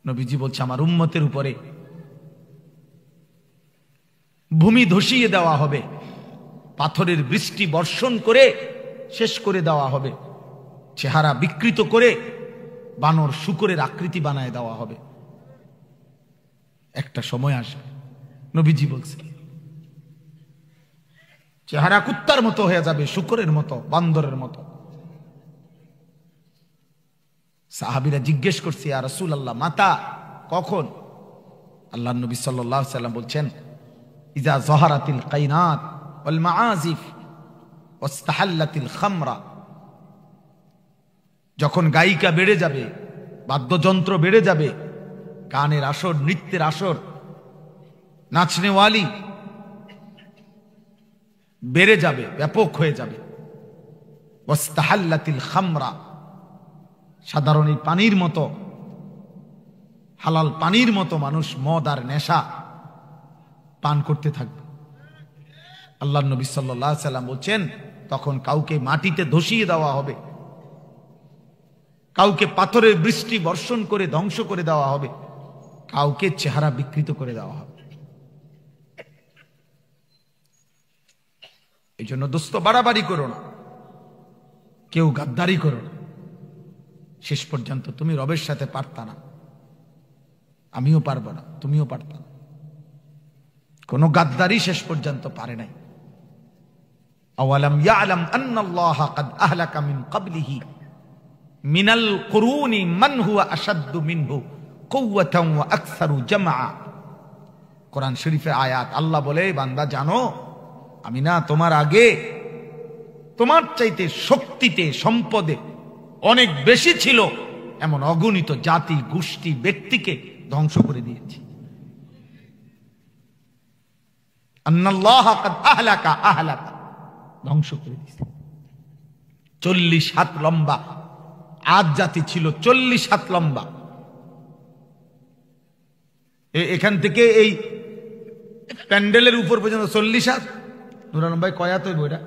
নবীজি বলছে আমার উম্মতের উপরে ভূমি ধসিয়ে দেওয়া হবে, পাথরের বৃষ্টি বর্ষণ করে শেষ করে দেওয়া হবে, চেহারা বিকৃত করে বানর শূকরের আকৃতি বানায় দেওয়া হবে। একটা সময় আসবে, নবীজি বলছে, চেহারা কুত্তার মতো হয়ে যাবে, শূকরের মতো, বান্দরের মতো। সাহাবীরা জিজ্ঞেস করছে, ইয়া রাসূলুল্লাহ, মাতা কখন? আল্লাহর নবী সাল্লাল্লাহু আলাইহি ওয়াসাল্লাম বলছেন, ইজা যাহারাতিল কাইনাত ওয়াল মাআজিফ ওয়াস্তাহাল্লাতিল খামরা, যখন গায়িকা বেড়ে যাবে, বাদ্যযন্ত্র বেড়ে যাবে, গানের আসর, নৃত্যের আসর, নাচনেওয়ালি বেড়ে যাবে, ব্যাপক হয়ে যাবে। ওয়াস্তাহাল্লাতিল খামরা, সাধারণ এই পানির মতো, হালাল পানির মতো মানুষ মদ আর নেশা পান করতে থাকবে। আল্লাহর নবী সাল্লাল্লাহু আলাইহি ওয়াসাল্লাম বলছেন, তখন কাউকে মাটিতে ধসিয়ে দেওয়া হবে, কাউকে পাথরের বৃষ্টি বর্ষণ করে ধ্বংস করে দেওয়া হবে, কাউকে চেহারা বিকৃত করে দেওয়া হবে। এই জন্য দোস্ত, বাড়াবাড়ি করো না, কেউ গাদ্দারি করো না। শেষ পর্যন্ত তুমি রবের সাথে পারতা না, আমিও পারবো না, তুমিও পারতা না। কোন গাদ্দারি শেষ পর্যন্ত পারে নাই। আওয়ালাম ইয়ালাম আন্নাল্লাহা ক্বাদ আহলাকা মিন ক্বাবলিহি মিনাল কুরুনি মান হুয়া আশাদ্দু মিনহু কুওয়াতান ওয়া আকসারু জামআ। কোরআন শরীফের আয়াত। আল্লাহ বলে, বান্দা জানো, আমি না তোমার আগে তোমার চাইতে শক্তিতে, সম্পদে অনেক বেশি ছিল এমন অগণিত জাতি, গোষ্ঠী, ব্যক্তিকে ধ্বংস করে দিয়েছি। আন্নাল্লাহা ক্বাদ আহলাকা, ধ্বংস করে দিয়েছে। 40 হাত লম্বা আদ জাতি ছিল, 40 হাত লম্বা। এখান থেকে এই প্যান্ডেলের উপর পর্যন্ত 40 হাত। নুরানন্দ ভাই কয় হাত হইব এটা?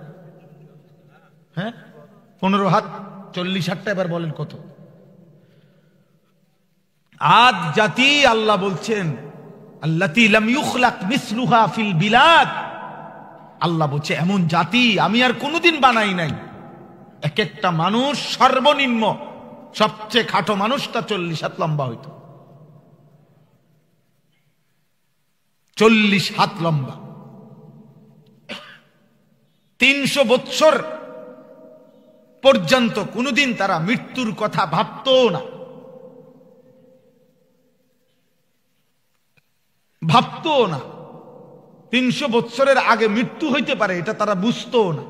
হ্যাঁ, 15 হাত। 40 হাতটা এবার বলেন কত? আদ জাতি আল্লাহ বলছেন, আল্লাতী লাম ইউখলাক মিসলুহা ফিল বিলাদ। আল্লাহ বলছে, এমন জাতি আমি আর কোনোদিন বানাই নাই। এক একটা মানুষ সর্বনিম্ন সবচেয়ে খাটো মানুষটা 40 হাত লম্বা হইতো। 40 হাত লম্বা। 300 বৎসর পর্যন্ত কোনোদিন তারা মৃত্যুর কথা ভাবতো না, ভাবতো না। 300 বৎসরের আগে মৃত্যু হইতে পারে এটা তারা বুঝতো না।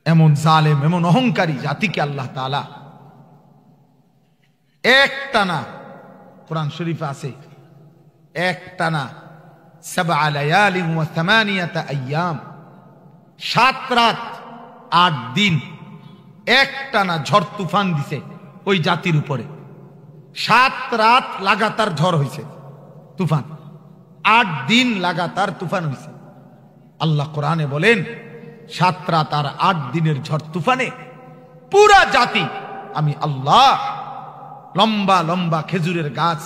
এমন জালেম, এমন অহংকারী জাতিকে আল্লাহ তাআলা একটানা, কোরআন শরীফে আছে, একটানা 7 লায়ালিন ওয়া 8 আইয়াম, 7 রাত 8 দিন একটানা ঝড় তুফান দিছে ওই জাতির উপরে। 7 রাত লাগাতার ঝড় হইছে, তুফান। 8 দিন লাগাতার তুফান হইছে। আল্লাহ কোরআনে বলেন, 7 রাত আর 8 দিনের ঝড় তুফানে পুরা জাতি আমি আল্লাহ, লম্বা লম্বা খেজুরের গাছ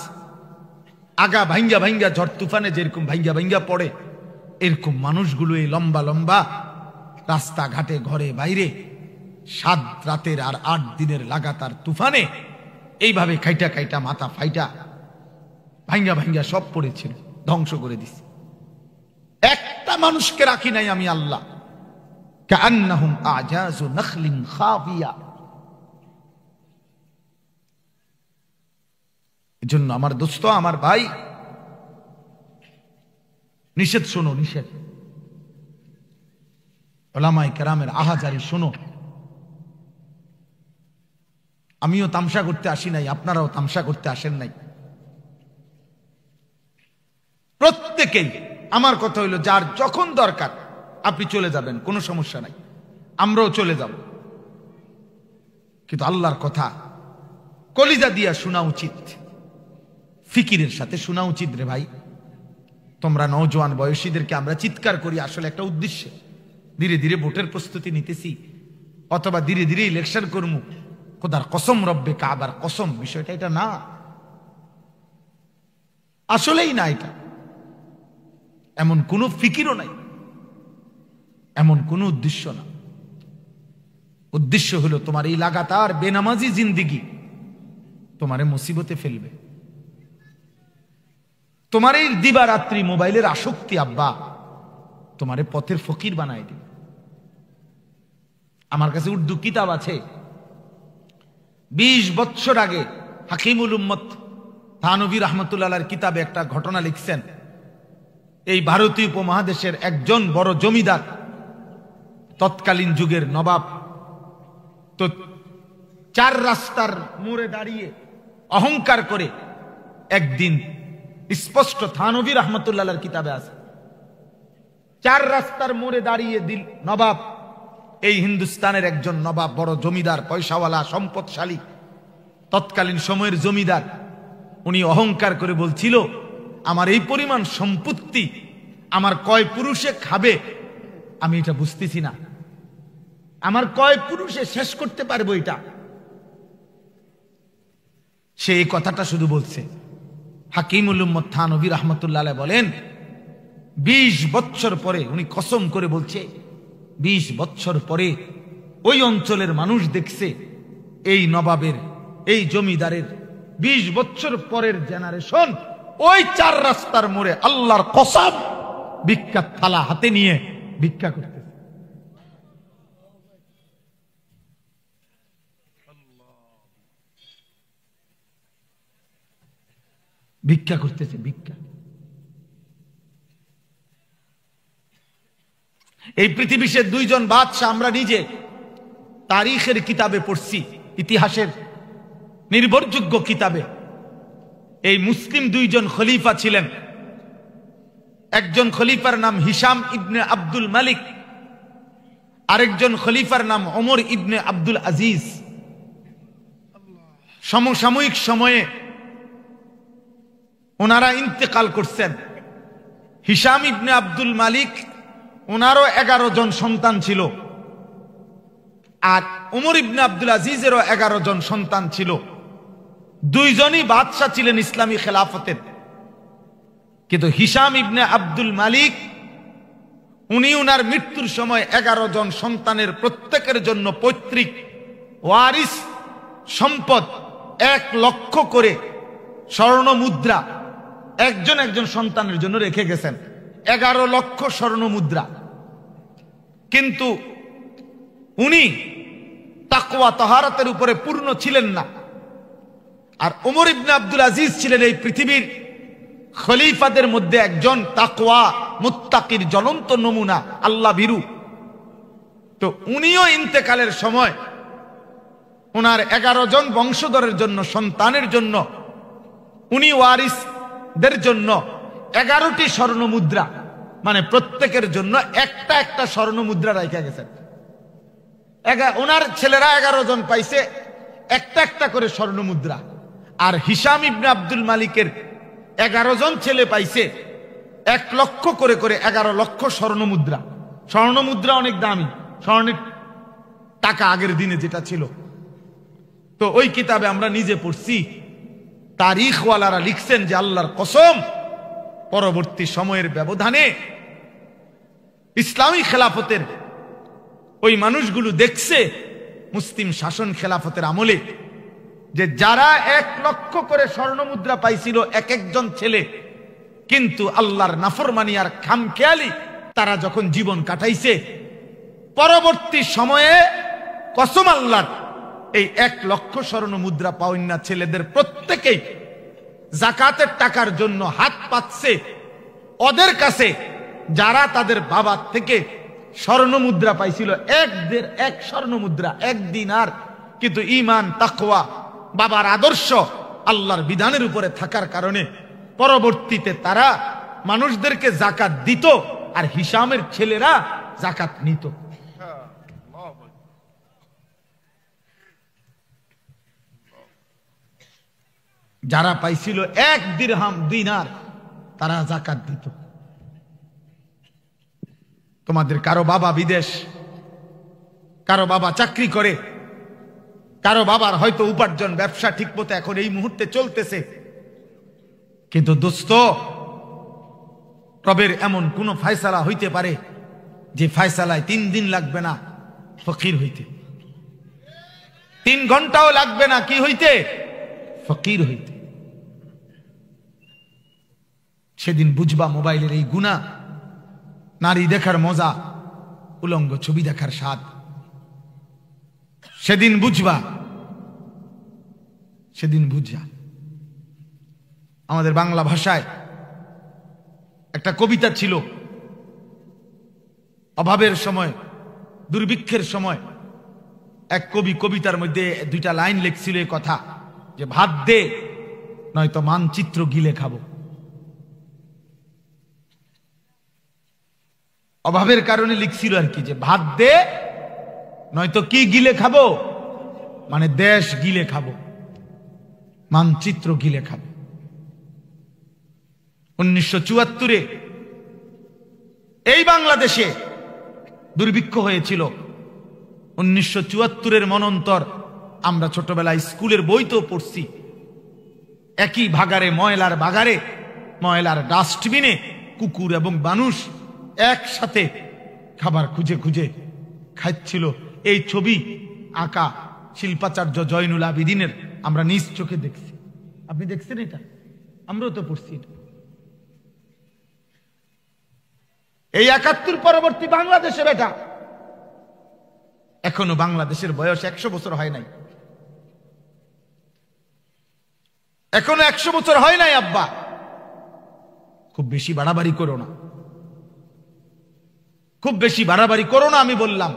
আগা ভাঙ্গা ভাঙ্গা ঝড় তুফানে যেরকম ভাঙ্গা ভাঙ্গা পড়ে, এরকম মানুষগুলো এই লম্বা লম্বা রাস্তাঘাটে, ঘরে বাইরে 7 রাতের আর 8 দিনের লাগাতার তুফানে এইভাবে খাইটা খাইটা মাথা ফাইটা ভাঙ্গা ভাঙ্গা সব পড়েছিল, ধ্বংস করে দিছে। একটা মানুষকে রাখি নাই আমি আল্লাহ। কাআন্নাহুম আজাযু নাখলিন খাফিয়া। এজন্য আমার দোস্ত, আমার ভাই, নিষেধ শোনো, নিষেধ। উলামায়ে কেরামের আহাজারি শোনো। আমিও তামসা করতে আসি নাই, আপনারাও তামসা করতে আসেন নাই। প্রত্যেকেই, আমার কথা হইল, যার যখন দরকার আপনি চলে যাবেন, কোনো সমস্যা নাই, আমরাও চলে যাব। কিন্তু আল্লাহর কথা কলিজা দিয়া শোনা উচিত, ফিকিরের সাথে শোনা উচিত। রে ভাই, তোমরা নওজোয়ান বয়সীদেরকে আমরা চিৎকার করি আসলে একটা উদ্দেশ্যে, ধীরে ধীরে ভোটের প্রস্তুতি নিতেছি, অথবা ধীরে ধীরে ইলেকশন করবো, খোদার কসম, রব্বে কাবার কসম, বিষয়টা এটা না, আসলেই না। এটা এমন কোনো ফিকিরও নাই, এমন কোনো উদ্দেশ্য না। উদ্দেশ্য হলো তোমার এই লাগাতার বেনামাজি জিন্দিগি তোমারে মুসিবতে ফেলবে। তোমার এই দিবারাত্রি মোবাইলের আসক্তি আব্বা তোমারে পথের ফকির বানায় দিবে। আমার কাছে উর্দু কিতাব আছে, 20 বছর আগে হাকিমুল উম্মত থানভী রহমতুল্লাহর কিতাবে একটা ঘটনা লিখছেন। এই ভারতীয় উপমহাদেশের একজন বড় জমিদার, তৎকালীন যুগের নবাব, তো 4 রাস্তার মোড়ে দাঁড়িয়ে অহংকার করে একদিন, স্পষ্ট থানভী রহমতুল্লাহর কিতাবে আছে, 4 রাস্তার মোড়ে দাঁড়িয়ে দিল নবাব, এই হিন্দুস্তানের একজন নবাব, বড় জমিদার, পয়সাওয়ালা, সম্পদশালী, তৎকালীন সময়ের জমিদার, উনি অহংকার করে বলছিল, আমার এই পরিমাণ সম্পত্তি আমার কয় পুরুষে খাবে আমি এটা বুঝতেছি না, আমার কয় পুরুষে শেষ করতে পারবো এটা। সে এই কথাটা শুধু বলছে। হাকিমুল উম্মত থানভী রহমতুল্লাহ বলেন 20 বছর পরে, উনি কসম করে বলছে, 20 বছর পরে ওই অঞ্চলের মানুষ দেখছে এই নবাবের, এই জমিদারের 20 বছর পরের জেনারেশন ওই 4 রাস্তার মোড়ে আল্লাহর কসম ভিক্ষার থালা হাতে নিয়ে ভিক্ষা করতেছে। ভিক্ষা করতেছে, ভিক্ষা। এই পৃথিবীর 2 জন বাদশা আমরা নিজে তারিখের কিতাবে পড়ছি, ইতিহাসের নির্ভরযোগ্য কিতাবে। এই মুসলিম 2 জন খলিফা ছিলেন। একজন খলিফার নাম হিশাম ইবনে আব্দুল মালিক, আরেকজন খলিফার নাম ওমর ইবনে আব্দুল আজিজ। সমসাময়িক সময়ে ওনারা ইন্তেকাল করছেন। হিশাম ইবনে আব্দুল মালিক, ওনারও 11 জন সন্তান ছিল, আর ওমর ইবনে আব্দুল আজিজেরও 11 জন সন্তান ছিল। 2 জনই বাদশাহ ছিলেন ইসলামী খেলাফতের। কিন্তু হিশাম ইবনে আব্দুল মালিক উনি উনার মৃত্যুর সময় 11 জন সন্তানের প্রত্যেকের জন্য পৈতৃক ওয়ারিস সম্পদ 1 লক্ষ করে স্বর্ণ মুদ্রা একজন একজন সন্তানের জন্য রেখে গেছেন। 11 লক্ষ স্বর্ণ মুদ্রা। কিন্তু উনি তাকওয়া তাহারাতের উপরে পূর্ণ ছিলেন না। আর ওমর ইবনে আব্দুল আজিজ ছিলেন এই পৃথিবীর খলিফাদের মধ্যে একজন তাকওয়া মুত্তাকির জ্বলন্ত নমুনা, আল্লাহ ভীরু। তো উনিও ইন্তেকালের সময় ওনার 11 জন বংশধরের জন্য, সন্তানের জন্য, উনি ওয়ারিসদের জন্য 11টি স্বর্ণ মুদ্রা, মানে প্রত্যেকের জন্য একটা একটা স্বর্ণ মুদ্রা রেখে গেছেন। ওনার ছেলেরা 11 জন পাইছে একটা একটা করে স্বর্ণ মুদ্রা, আর হিশাম ইবনে আব্দুল মালিকের 11 জন ছেলে পাইছে 1 লক্ষ করে করে 11 লক্ষ স্বর্ণ মুদ্রা। স্বর্ণ মুদ্রা অনেক দামি, স্বর্ণের টাকা আগের দিনে যেটা ছিল। তো ওই কিতাবে আমরা নিজে পড়ছি, তারিখওয়ালারা লিখছেন যে আল্লাহর কসম পরবর্তী সময়ের ব্যবধানে ইসলামী খেলাফতের ওই মানুষগুলো দেখছে মুসলিম শাসন খেলাফতের আমলে যে যারা 1 লক্ষ করে স্বর্ণ মুদ্রা পাইছিল এক একজন ছেলে, কিন্তু আল্লাহর নাফরমানি আর খামখেয়ালি তারা যখন জীবন কাটাইছে, পরবর্তী সময়ে কসম আল্লাহর এই 1 লক্ষ স্বর্ণ মুদ্রা পাওয়েন না ছেলেদের প্রত্যেকেই যাকাতের টাকার জন্য হাত পাতছে ওদের কাছে যারা তাদের বাবার থেকে স্বর্ণ মুদ্রা পাইছিল। 1 স্বর্ণ মুদ্রা, 1 দিনার। কিন্তু ঈমান, তাকওয়া, বাবার আদর্শ, আল্লাহর বিধানের উপরে থাকার কারণে পরবর্তীতে তারা মানুষদেরকে যাকাত দিত, আর হিশামের ছেলেরা যাকাত নিত। যারা পাইছিল 1 দিরহাম, দিনার, তারা যাকাত দিত। তোমাদের কারো বাবা বিদেশ, কারো বাবা চাকরি করে, কারো বাবার হয়তো উপার্জন ব্যবসা ঠিক মতো এখন এই মুহূর্তে চলতেছে, কিন্তু দোস্ত, রবের এমন কোন ফয়সালা হইতে পারে যে ফয়সালায় 3 দিন লাগবে না ফকির হইতে, 3 ঘন্টাও লাগবে না কি হইতে, ফকির হইতে। সেদিন বুঝবা মোবাইলের এই গুনাহ, নারী দেখার মজা, উলঙ্গ ছবি দেখার স্বাদ। সেদিন বুঝবা, সেদিন বুঝা। আমাদের বাংলা ভাষায় একটা কবিতা ছিল, অভাবের সময়, দুর্ভিক্ষের সময় এক কবি কবিতার মধ্যে 2টা লাইন লিখছিল এই কথা, যে ভাত দে নয়তো মানচিত্র গিলে খাবো। অভাবের কারণে লিখছিল আর কি, যে ভাত দে নয়তো কি গিলে খাবো, মানে দেশ গিলে খাবো, মানচিত্র গিলে খাবো। 1974-এ এই বাংলাদেশে দুর্ভিক্ষ হয়েছিল। 1974-এর মনন্তর আমরা ছোটবেলায় স্কুলের বইতেও পড়ছি, একই ভাগারে, ময়লার বাগারে, ময়লার ডাস্টবিনে কুকুর এবং মানুষ একসাথে খাবার খুঁজে খুঁজে খাচ্ছিল। এই ছবি আঁকা শিল্পাচার্য জয়নুল আবিদিনের আমরা নিজ চোখে দেখছি। আপনি দেখছেন এটা? আমরাও তো পড়ছি এটা। এই 71 পরবর্তী বাংলাদেশে বেটা, এখনো বাংলাদেশের বয়স 100 বছর হয় নাই, এখনো 100 বছর হয় নাই। আব্বা, খুব বেশি বাড়াবাড়ি করো না, খুব বেশি বাড়াবাড়ি করো না। আমি বললাম,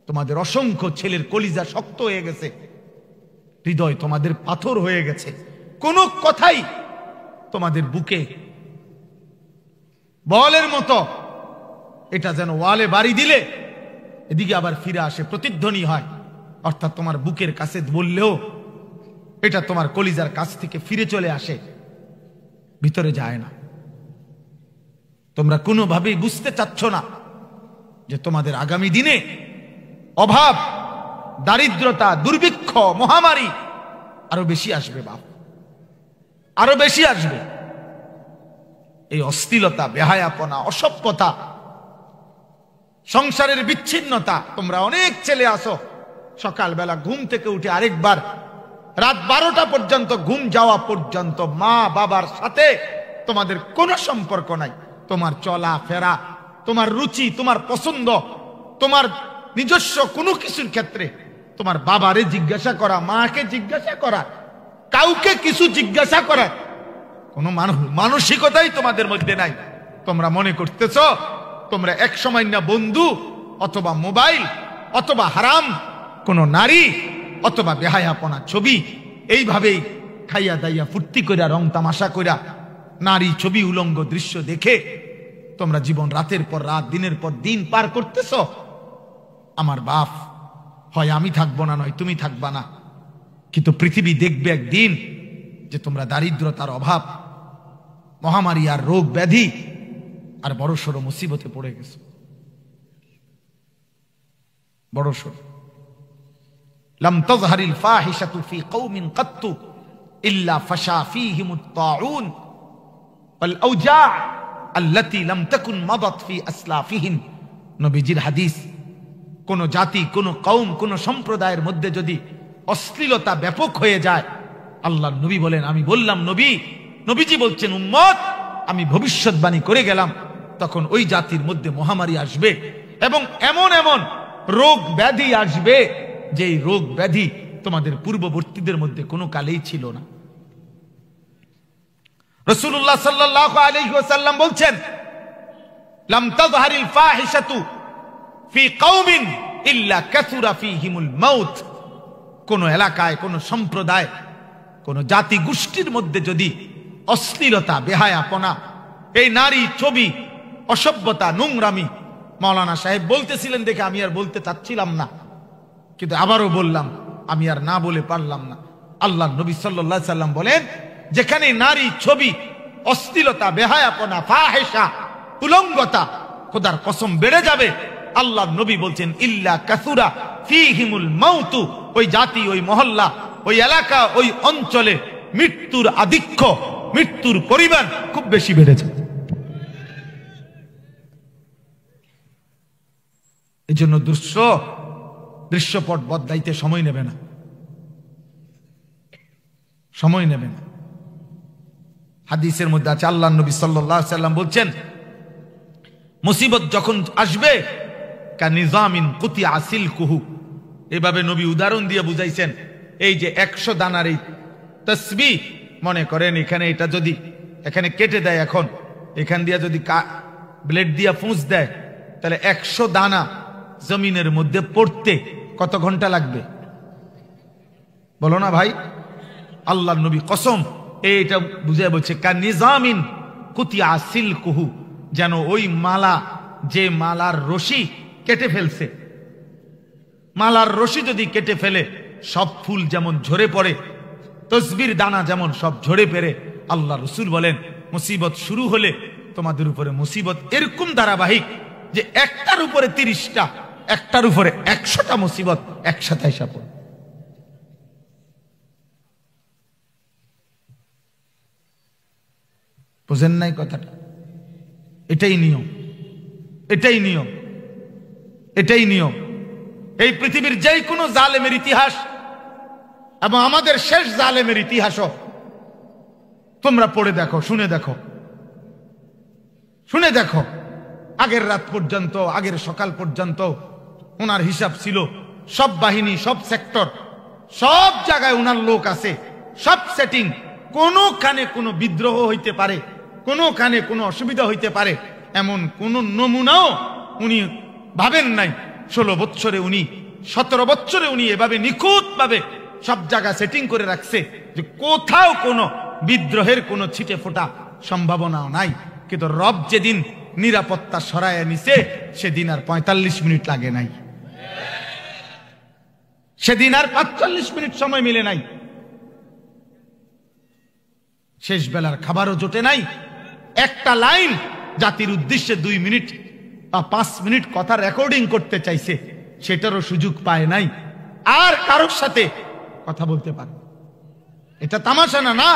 তোমাদের অসংখ্য ছেলের কলিজা শক্ত হয়ে গেছে, হৃদয় তোমাদের পাথর হয়ে গেছে, কোন কথাই তোমাদের বুকে বলের মতো এটা যেন ওয়ালে বাড়ি দিলে এদিকে আবার ফিরে আসে, প্রতিধ্বনি হয়। অর্থাৎ তোমার বুকের কাছে বললেও এটা তোমার কলিজার কাছ থেকে ফিরে চলে আসে, ভিতরে যায় না। তোমরা কোনোভাবেই বুঝতে চাচ্ছ না যে তোমাদের আগামী দিনে অভাব, দারিদ্রতা, দুর্ভিক্ষ, মহামারী আরো বেশি আসবে। বাপ, আরো বেশি আসবে। এই অশ্লীলতা, বেহায়াপনা, অসভ্যতা, সংসারের বিচ্ছিন্নতা। তোমরা অনেক ছেলে আসো, সকালবেলা ঘুম থেকে উঠে আরেকবার রাত 12টা পর্যন্ত, ঘুম যাওয়া পর্যন্ত মা বাবার সাথে তোমাদের কোনো সম্পর্ক নাই। তোমার চলা ফেরা, তোমার রুচি, তোমার পছন্দ, তোমার নিজস্ব কোনো কিছুর ক্ষেত্রে তোমার বাবারে জিজ্ঞাসা করা, মাকে জিজ্ঞাসা করা, কাউকে কিছু জিজ্ঞাসা করা কোনো মানসিকতাই তোমাদের মধ্যে নাই। তোমরা মনে করতেছ তোমরা এক সময় না বন্ধু, অথবা মোবাইল, অথবা হারাম কোন নারী, অথবা বেহায়াপনা ছবি, এইভাবেই খাইয়া দাইয়া ফুর্তি কইরা, রং তামাশা কইরা, নারী ছবি, উলঙ্গ দৃশ্য দেখে তোমরা জীবন রাতের পর রাত, দিনের পর দিন পার করতেছ। আমার বাপ, হয় আমি থাকবো না, নয় তুমি থাকবা না, কিন্তু পৃথিবী দেখবে একদিন যে তোমরা দারিদ্রতার অভাব, মহামারী আর রোগ ব্যাধি আর বড়সড় মুসিবতে পড়ে গেছে। বড়সড়। লাম তাযহারিল ফাহিশাতু ফি কওমিন কাত্তু ইল্লা ফাশা ফীহিমুত তাউন ওয়াল আওজা আল্লাতী লাম তাকুন মাদাত ফি আসলাফিহিম। নবীজির হাদিস, কোন জাতি, কোন কওম, কোন সম্প্রদায়ের মধ্যে যদি অশ্লীলতা ব্যাপক হয়ে যায়, আল্লাহর নবী বলেন, আমি বললাম নবীজি বলছেন, উম্মত আমি ভবিষ্যৎবাণী করে গেলাম, তখন ওই জাতির মধ্যে মহামারী আসবে এবং এমন এমন রোগ ব্যাধি আসবে যে রোগ ব্যাধি তোমাদের পূর্ববর্তীদের মধ্যে কোনো কালেই ছিল না। রাসূলুল্লাহ সাল্লাল্লাহু আলাইহি ওয়াসাল্লাম বলছেন, লাম তাযহারিল ফাহিশাতু ফি কওমিন ইল্লা কাসুরা ফীহিমুল মাউত। কোন এলাকায়, কোন সম্প্রদায়, কোন জাতি গোষ্ঠীর মধ্যে যদি অশ্লীলতা, বেহায়াপনা, এই নারী ছবি, অসভ্যতা, নোংরামি, মাওলানা সাহেব বলতেছিলেন দেখে আমি আর বলতে চাচ্ছিলাম না, কিন্তু আবারও বললাম, আমি আর না বলে পারলাম না। আল্লাহ নবী সাল্লাল্লাহু আলাইহি সাল্লাম বলেন, যেখানে নারী ছবি, অশ্লীলতা, বেহায়াপনা, ফাহিশা, উলঙ্গতা, খোদার কসম বেড়ে যাবে। আল্লাহ নবী বলছেন, ইল্লা কাসুরা ফীহিমুল মাউতু, ওই জাতি, ওই মহল্লা, ওই এলাকা, ওই অঞ্চলে মৃত্যুর আধিক্য, মৃত্যুর পরিমাণ খুব বেশি বেড়েছে। এই জন্য দৃশ্যপট বদলাইতে সময় নেবে না, সময় নেবে না। হাদিসের মধ্যে আছে, আল্লাহর নবী সাল্লাল্লাহু আলাইহি সাল্লাম বলছেন, মুসিবত যখন আসবে কানিজামিন কুতিয়া সিলকুহু, এভাবে নবী উদাহরণ দিয়ে বুঝাইছেন। এই যে 100 দানার এই তসবিহ, মনে করেন এখানে এটা যদি এখানে কেটে দেয়, এখন এখান দিয়ে যদি ব্লেড দিয়ে ফুঁস দেয়, তাহলে 100 দানা জমিনের মধ্যে পড়তে কত ঘন্টা লাগবে বলো না ভাই? আল্লাহর নবী কসম এইটা বুঝে বলছে, কানিজামিন কুতিয়া সিলকুহু, যেন ওই মালা, যে মালার রশি কেটে ফেলছে, মালার রশি যদি কেটে ফেলে সব ফুল যেমন ঝরে পড়ে, তসবির দানা যেমন সব ঝরে পড়ে, আল্লাহ রাসূল বলেন মুসিবত শুরু হলে তোমাদের উপরে মুসিবত এরকম ধারাবাহিক যে একটার উপরে 30টা, একটার উপরে 100টা মুসিবত একসাথে এসে পড়ে। বুঝেন নাই কথাটা? এটাই নিয়ম, এটাই নিয়ম, এটাই নিয়ম। এই পৃথিবীর যে কোনো জালেমের ইতিহাস এবং আমাদের শেষ জালেমের ইতিহাসও তোমরা পড়ে দেখো, শুনে দেখো, শুনে দেখো। আগের রাত পর্যন্ত, আগের সকাল পর্যন্ত ওনার হিসাব ছিল, সব বাহিনী, সব সেক্টর, সব জায়গায় ওনার লোক আছে, সব সেটিং। কোনোখানে কোনো বিদ্রোহ হইতে পারে, কোনোখানে কোনো অসুবিধা হইতে পারে, এমন কোন নমুনাও উনি ভাবেন নাই। 16 বছরে উনি, 17 বছরে উনি এভাবে নিখুঁত ভাবে সব জায়গা সেটিং করে রাখছে যে কোথাও কোনো বিদ্রোহের কোনো ছিটে ফোটা সম্ভাবনাও নাই। কিন্তু রব যেদিন নিরাপত্তা সরায় নিছে, সেদিন আর 45 মিনিট লাগে নাই, সেদিন আর 45 মিনিট সময় মিলে নাই। শেষ বেলার খাবারও জোটে নাই। একটা লাইন জাতির উদ্দেশ্যে 2 মিনিট বা 5 মিনিট কথা রেকর্ডিং করতে চাইছে, সেটারও সুযোগ পায় নাই। আর কারোর সাথে কথা বলতে পারে, এটা তামাশা না। না,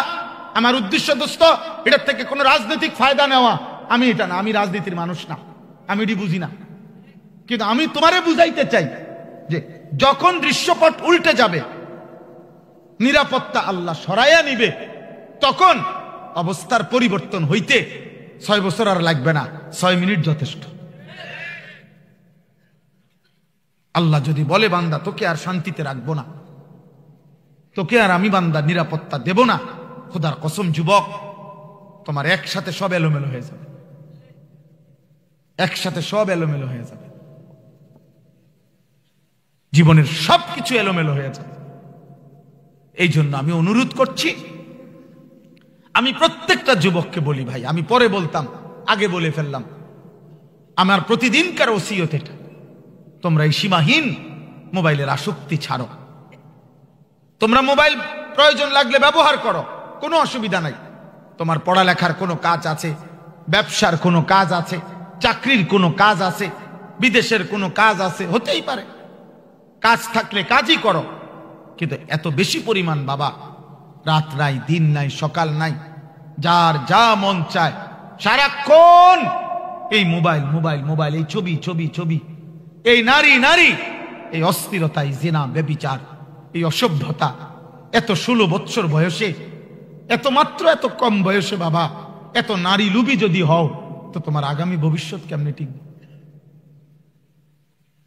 আমার উদ্দেশ্য দোস্ত এটার থেকে কোনো রাজনৈতিক ফায়দা নেওয়া, আমি এটা না, আমি রাজনীতির মানুষ না, আমি এটি বুঝি না। কিন্তু আমি তোমারে বুঝাইতে চাই যে যখন দৃশ্যপট উল্টে যাবে, নিরাপত্তা আল্লাহ সরাইয়া নিবে, তখন অবস্থার পরিবর্তন হইতে 6 বছর আর লাগবে না, 6 মিনিট যথেষ্ট। আল্লাহ যদি বলে বান্দা তোকে আর শান্তিতে রাখবো না, তোকে আর আমি বান্দা নিরাপত্তা দেব না, খোদার কসম যুবক, তোমার একসাথে সব এলোমেলো হয়ে যাবে, একসাথে সব এলোমেলো হয়ে যাবে, জীবনের সবকিছু এলোমেলো হয়ে যাবে। এই জন্য আমি অনুরোধ করছি, আমি প্রত্যেকটা যুবককে বলি, ভাই আমি পরে বলতাম, আগে বলে ফেললাম, আমার প্রতিদিনকার ওসিয়ত এটা, তোমরা এই সীমাহীন মোবাইলের আসক্তি ছাড়ো। তোমরা মোবাইল প্রয়োজন লাগলে ব্যবহার করো, কোনো অসুবিধা নাই। তোমার পড়ালেখার কোনো কাজ আছে, ব্যবসার কোনো কাজ আছে, চাকরির কোনো কাজ আছে, বিদেশের কোনো কাজ আছে, হতেই পারে। কাজ থাকলে কাজই করো, কিন্তু এত বেশি পরিমাণ বাবা, রাত নাই, দিন নাই, সকাল নাই, যার যা মন চায় সারাক্ষণ এই মোবাইল, মোবাইল, মোবাইল, এই ছবি, ছবি, ছবি, এই নারী, নারী, এই অস্থিরতা, এই জিনা, ব্যভিচার, এই অসভ্যতা। এত 16 বছর বয়সে, এত মাত্র এত কম বয়সে বাবা এত নারী লুবি যদি হও, তো তোমার আগামী ভবিষ্যৎ কেমনে টিকবে?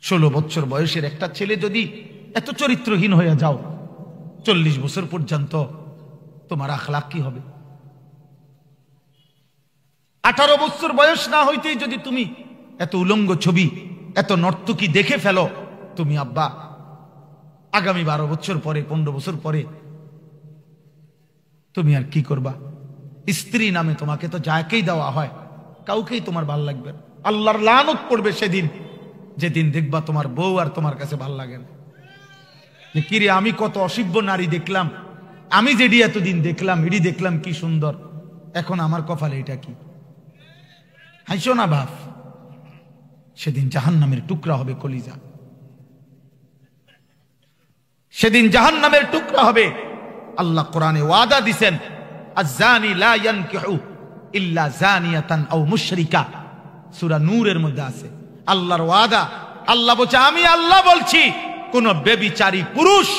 16 বছর বয়সের একটা ছেলে যদি এত চরিত্রহীন হয়ে যাও, 40 বছর পর্যন্ত তোমার আখলাক কি হবে? 18 বছর বয়স না হইতেই যদি তুমি এত উলঙ্গ ছবি, এত নর্তকী দেখে ফেলো, তুমি আব্বা আগামী 12 বছর পরে, 15 বছর পরে তুমি আর কি করবা? স্ত্রী নামে তোমাকে তো যাকেই দেওয়া হয়, কাউকেই তোমার ভাল লাগবে না। আল্লাহর লানত পড়বে সেদিন, যেদিন দেখবা তোমার বউ আর তোমার কাছে ভাল লাগে না। যে কিরে, আমি কত অসভ্য নারী দেখলাম, আমি যেডি এতদিন দেখলাম, এডি দেখলাম কি সুন্দর, এখন আমার কপালে এটা কি? হাসো না বাপ, সেদিন জাহান্নামের টুকরা হবে কলিজা। সেদিন জাহান্নামের টুকরা হবে। আল্লাহ কোরআনে ওয়াদা দিবেন, আয-যানি লা ইয়ানকিহু ইল্লা যানিয়াতান আও মুশরিকা, সূরা নূরের মধ্যে আছে আল্লাহর ওয়াদা। আল্লাহ বলছে, আমি আল্লাহ বলছি, কোন ব্যভিচারী পুরুষ,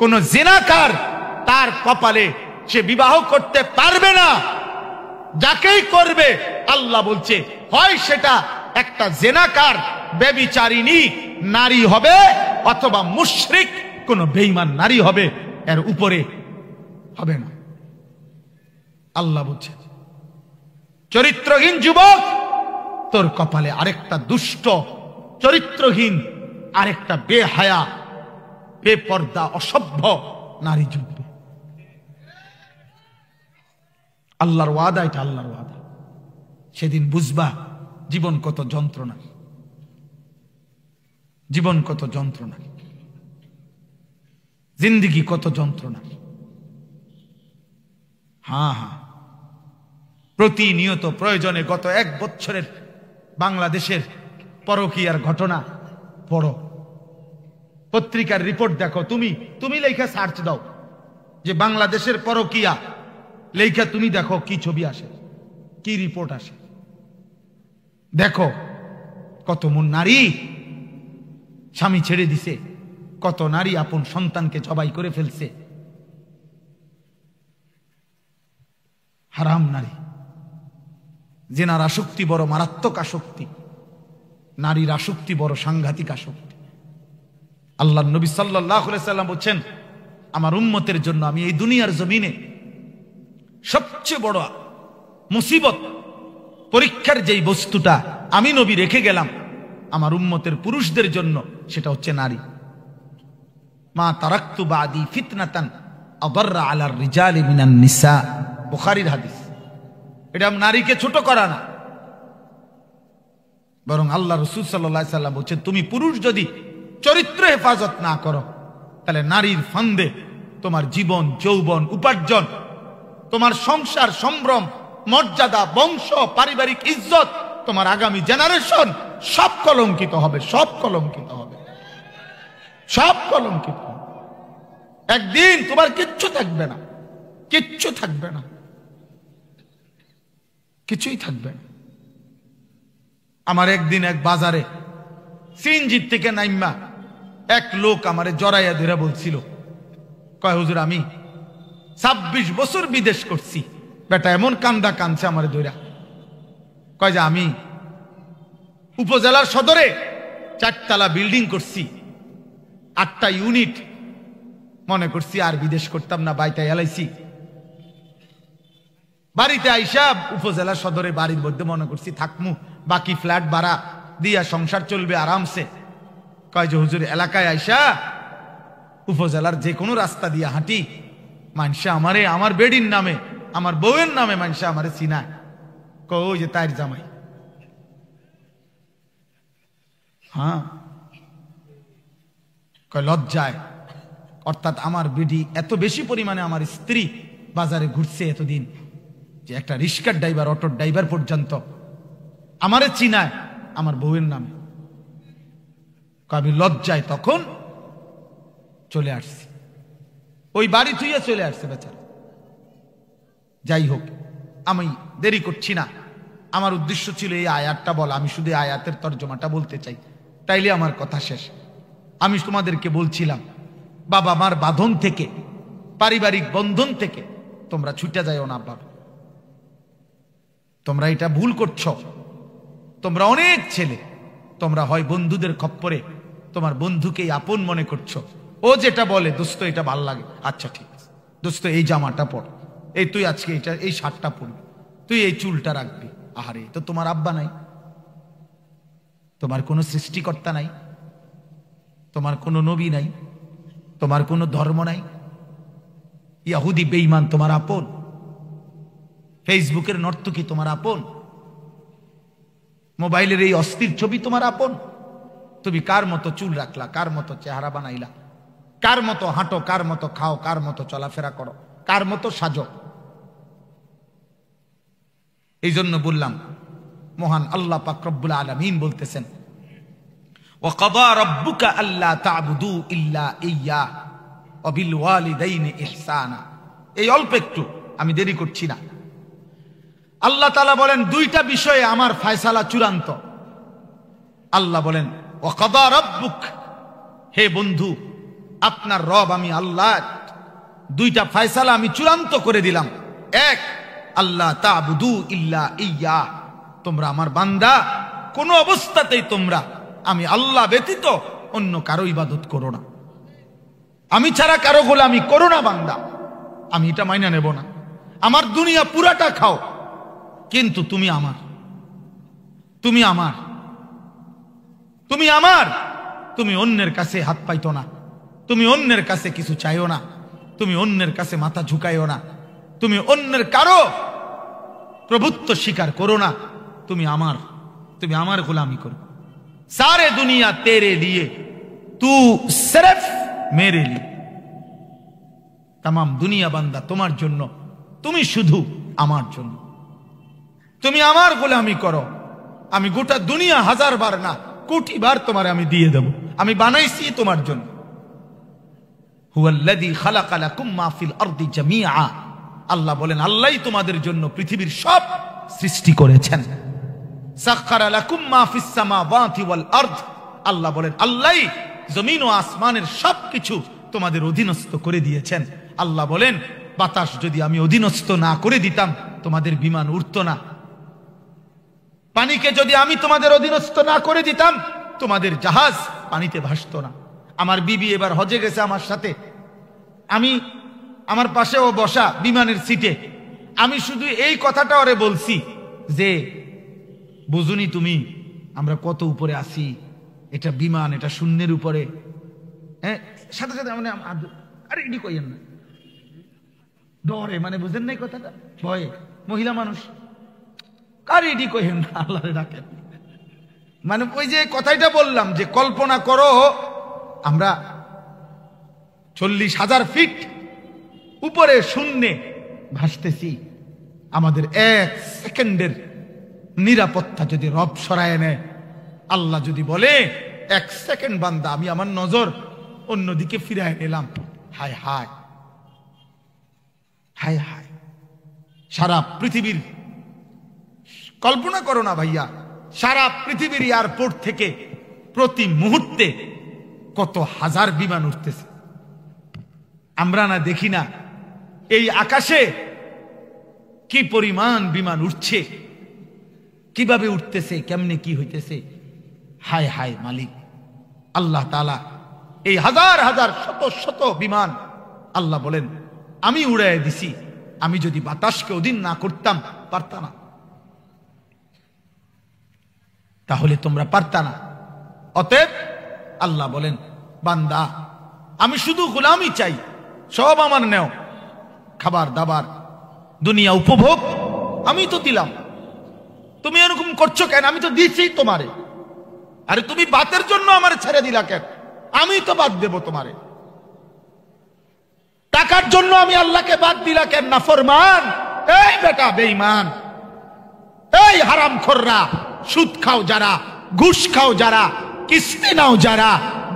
কোন জিনাকার, তার কপালে সে বিবাহ করতে পারবে না। যাকেই করবে আল্লাহ বলছে, হয় সেটা একটা জিনাকার ব্যভিচারিণী নারী হবে, অথবা মুশরিক কোন বেঈমান নারী হবে, এর উপরে হবে না। আল্লাহ বলছে, চরিত্রহীন যুবক, তোর কপালে আরেকটা দুষ্ট চরিত্রহীন, আরেকটা বেহায়া, বেপর্দা, অসভ্য নারী জুটবে। আল্লাহর ওয়াদা, এটা আল্লাহর ওয়াদা। সেদিন বুঝবা জীবন কত যন্ত্রণা, জীবন কত যন্ত্রণা, জিন্দেগি কত যন্ত্রণা। হ্যাঁ হ্যাঁ, প্রতিনিয়ত প্রয়োজনে গত 1 বছরের বাংলাদেশের পরকীয়ার ঘটনা পড়ো, পত্রিকার রিপোর্ট দেখো। তুমি লেখা সার্চ দাও যে বাংলাদেশের পরকীয়া, লেখা তুমি দেখো কি ছবি আসে, কি রিপোর্ট আসে। দেখো কত মন নারী স্বামী ছেড়ে দিছে, কত নারী আপন সন্তানকে জবাই করে ফেলছে। হারাম নারী। জিনার আসক্তি বড় মারাত্মক আসক্তি, নারীর আসক্তি বড় সাংঘাতিক আসক্তি। আল্লাহ নবী সাল্লাল্লাহু আলাইহি সাল্লাম বলেন, আমার উম্মতের জন্য আমি এই দুনিয়ার জমিনে সবচেয়ে বড় মুসিবত, পরীক্ষার যেই বস্তুটা আমি নবী রেখে গেলাম আমার উম্মতের পুরুষদের জন্য, সেটা হচ্ছে নারী। মা তারাকতু বাদি ফিতনাতান আদাররা আলার রিজালি মিনান নিসা, বুখারীর হাদিস। এটা নারীকে ছোট করা না, বরং আল্লাহ রাসূল সাল্লাল্লাহু আলাইহি সাল্লাম বলেছেন, তুমি পুরুষ যদি চরিত্র হেফাজত না করো, তাহলে নারীর ফান্দে তোমার জীবন, যৌবন, উপার্জন, তোমার সংসার, সম্ভ্রম, মর্যাদা, বংশ, পারিবারিক ইজ্জত, তোমার আগামী জেনারেশন সব কলঙ্কিত হবে, সব কলঙ্কিত হবে, সব কলঙ্কিত হবে। একদিন তোমার কিচ্ছু থাকবে না, কিচ্ছু থাকবে না, কিছুই থাকবে না। আমার একদিন এক বাজারে সিএনজির থেকে নাইমা এক লোক আমারে জড়াইয়া ধরে বলছিল, কয় হুজুর আমি 26 বছর বিদেশ করছি। বেটা এমন কান্দা কানছে আমারে ধইরা, কয় যে আমি উপজেলার সদরে 4 তলা বিল্ডিং করছি, 8টা ইউনিট, মনে করছি আর বিদেশ করতাম না, বাইতে এলাইছি। বাড়িতে আইসা উপজেলা সদরে বাড়ির মধ্যে মনে করছি থাকমু, বাকি ফ্ল্যাট ভাড়া দিয়া সংসার চলবে আরামসে। কয় যে হুজুর এলাকায় আইসা উপজেলার যে কোনো রাস্তা দিয়া হাঁটি, মানুষে আমারে, আমার বেডির নামে, আমার বউয়ের নামে মানুষে আমারে চিনায়, কয় ওই যে তার জামাই। হ্যাঁ, কয় লজ্জায়, অর্থাৎ আমার বেডি এত বেশি পরিমাণে আমার স্ত্রী বাজারে ঘুরছে এতদিন, যে একটা রিক্সার ড্রাইভার, অটোর ড্রাইভার পর্যন্ত আমারে চিনায় আমার বউয়ের নামে। আমি লজ্জায় তখন চলে আসছি, ওই বাড়ি থুইয়া চলে আসছে বেচারা। যাই হোক, আমি দেরি করছি না, আমার উদ্দেশ্য ছিল এই আয়াতটা বলা। আমি শুধু আয়াতের তর্জমাটা বলতে চাই, তাইলে আমার কথা শেষ। আমি তোমাদেরকে বলছিলাম, বাবা মার বাঁধন থেকে, পারিবারিক বন্ধন থেকে তোমরা ছুটে যাও না বাবা, তোমরা এটা ভুল করছো। তোমরা অনেক ছেলে, তোমরা হয় বন্ধুদের খপ্পরে তোমার বন্ধুকেই আপন মনে করছো। ও যেটা বলে, দোস্ত এটা ভাল লাগে, আচ্ছা ঠিক আছে দোস্ত এই জামাটা পর, এই তুই আজকে এটা এই শার্টটা পরবি, তুই এই চুলটা রাখবি। আহারে, তো তোমার আব্বা নাই, তোমার কোনো সৃষ্টিকর্তা নাই, তোমার কোনো নবী নাই, তোমার কোনো ধর্ম নাই। ইহুদি বেঈমান তোমার আপন, ফেসবুকের নর্তকী তোমার আপন, মোবাইলের এই অস্থির ছবি তোমার আপন। তুমি কার মতো চুল রাখলা, কার মতো চেহারা বানাইলা, কার মতো হাঁটো, কার মতো খাও, কার মতো চলাফেরা করো, কার মতো সাজো। এই জন্য বললাম, মহান আল্লাহ পাক রব্বুল আলামিন বলতেছেন, ওয়া কাদা রাব্বুকা আল্লা তা'বুদু ইল্লা ইয়্যাহ অবিল ওয়ালিদাইনি ইহসানা। এই অল্প একটু, আমি দেরি করছি না। আল্লাহ তাআলা বলেন দুইটা বিষয়ে আমার ফয়সালা চূড়ান্ত। আল্লাহ বলেন ওয়াকাদা রাব্বুক, হে বন্ধু আপনার রব আমি আল্লাহ দুইটা ফয়সালা আমি চূড়ান্ত করে দিলাম। এক, আল্লাহ তা'বুদু ইল্লা ইয়্যা, তোমরা আমার বান্দা, কোন অবস্থাতেই তোমরা আমি আল্লাহ ব্যতীত অন্য কারো ইবাদত করো না, আমি ছাড়া কারো গোলামি করো না বান্দা, আমি এটা মাইনা নেব না। আমার দুনিয়া পুরাটা খাও, কিন্তু তুমি আমার, তুমি আমার, তুমি আমার, তুমি অন্যের কাছে হাত পাইতো না, তুমি অন্যের কাছে কিছু চাইও না, তুমি অন্যের কাছে মাথা ঝুঁকাইও না, তুমি অন্যের কারো প্রভুত্ব স্বীকার করো না, তুমি আমার, তুমি আমার গোলামি করো। सारे दुनिया तेरे लिए, तू सिर्फ मेरे लिए। तमाम दुनिया बंदा তোমার জন্য, তুমি শুধু আমার জন্য, তুমি আমার গোলামি করো। আমি গোটা দুনিয়া হাজার বার না কোটি বার তোমারে আমি দিয়ে দেব, আমি বানাইছি তোমার জন্য। হুয়াল্লাযী খালাকা লাকুম মা ফিল আরদি জামিআ, আল্লাহ বলেন আল্লাহই তোমাদের জন্য পৃথিবীর সব সৃষ্টি করেছেন। সাখখারা লাকুম মা ফিস সামাওয়াতি ওয়াল আরদ, আল্লাহ বলেন আল্লাহই জমিন ও আসমানের সবকিছু তোমাদের অধীনস্থ করে দিয়েছেন। আল্লাহ বলেন বাতাস যদি আমি অধীনস্থ না করে দিতাম তোমাদের বিমান উড়তো না, পানিকে যদি আমি তোমাদের অধীনস্থ না করে দিতাম তোমাদের জাহাজ পানিতে ভাসতো না। আমার বিবি এবার হজে গেছে আমার সাথে, আমি আমার পাশেও বসা বিমানের সিটে, আমি শুধু এই কথাটা ওরে বলছি যে বুঝুনি তুমি আমরা কত উপরে আছি, এটা বিমান, এটা শূন্যের উপরে। হ্যাঁ, সাথে সাথে মানে আরে এটি কইেন না, ডরে, মানে বুঝেন নাই কথাটা, ভয়ে, মহিলা মানুষ, কার এটি কইেন না, আল্লাহরে ডাকেন। মানে ওই যে কথাটা বললাম যে কল্পনা করো আমরা 40,000 ফিট উপরে শূন্যে ভাসতেছি, আমাদের এক সেকেন্ডের নিরাপত্তা যদি রব সরায় নেয়, আল্লাহ যদি বলে এক সেকেন্ড বান্দা আমি আমার নজর অন্যদিকে ফিরায় নিলাম, হায় হায় হায় হায়, সারা পৃথিবীর, কল্পনা করো না ভাইয়া, সারা পৃথিবীর এয়ারপোর্ট থেকে প্রতি মুহূর্তে কত হাজার বিমান উঠতেছে, আমরা না দেখি না এই আকাশে কি পরিমাণ বিমান উঠছে, কিভাবে উঠতেছে, কেমনে কি হইতেছে, হায় হায় মালিক। আল্লাহ তাআলা এই হাজার হাজার শত শত বিমান আল্লাহ বলেন আমি উড়াইয়া দিছি, আমি যদি বাতাসকে অধীন না করতাম পারতা না, তাহলে তোমরা পারতা না। অতএব আল্লাহ বলেন বান্দা আমি শুধু গোলামি চাই, সব আমার নেও, খাবার দাবার দুনিয়া উপভোগ আমি তো দিলাম, তুমি এরকম করছো কেন, আমি তো দিচ্ছি তোমারে, আরে তুমি বাতের জন্য আমার ছেড়ে দিলা কেন, আমি তো বাদ দেব তোমারে, টাকার জন্য আমি আল্লাহকে বাদ দিলা কেন, নাফরমান, এই বেটা বেঈমান, এই হারামখোররা, সুদ খাও যারা, ঘুষ খাও যারা, কিস্তি নাও যারা,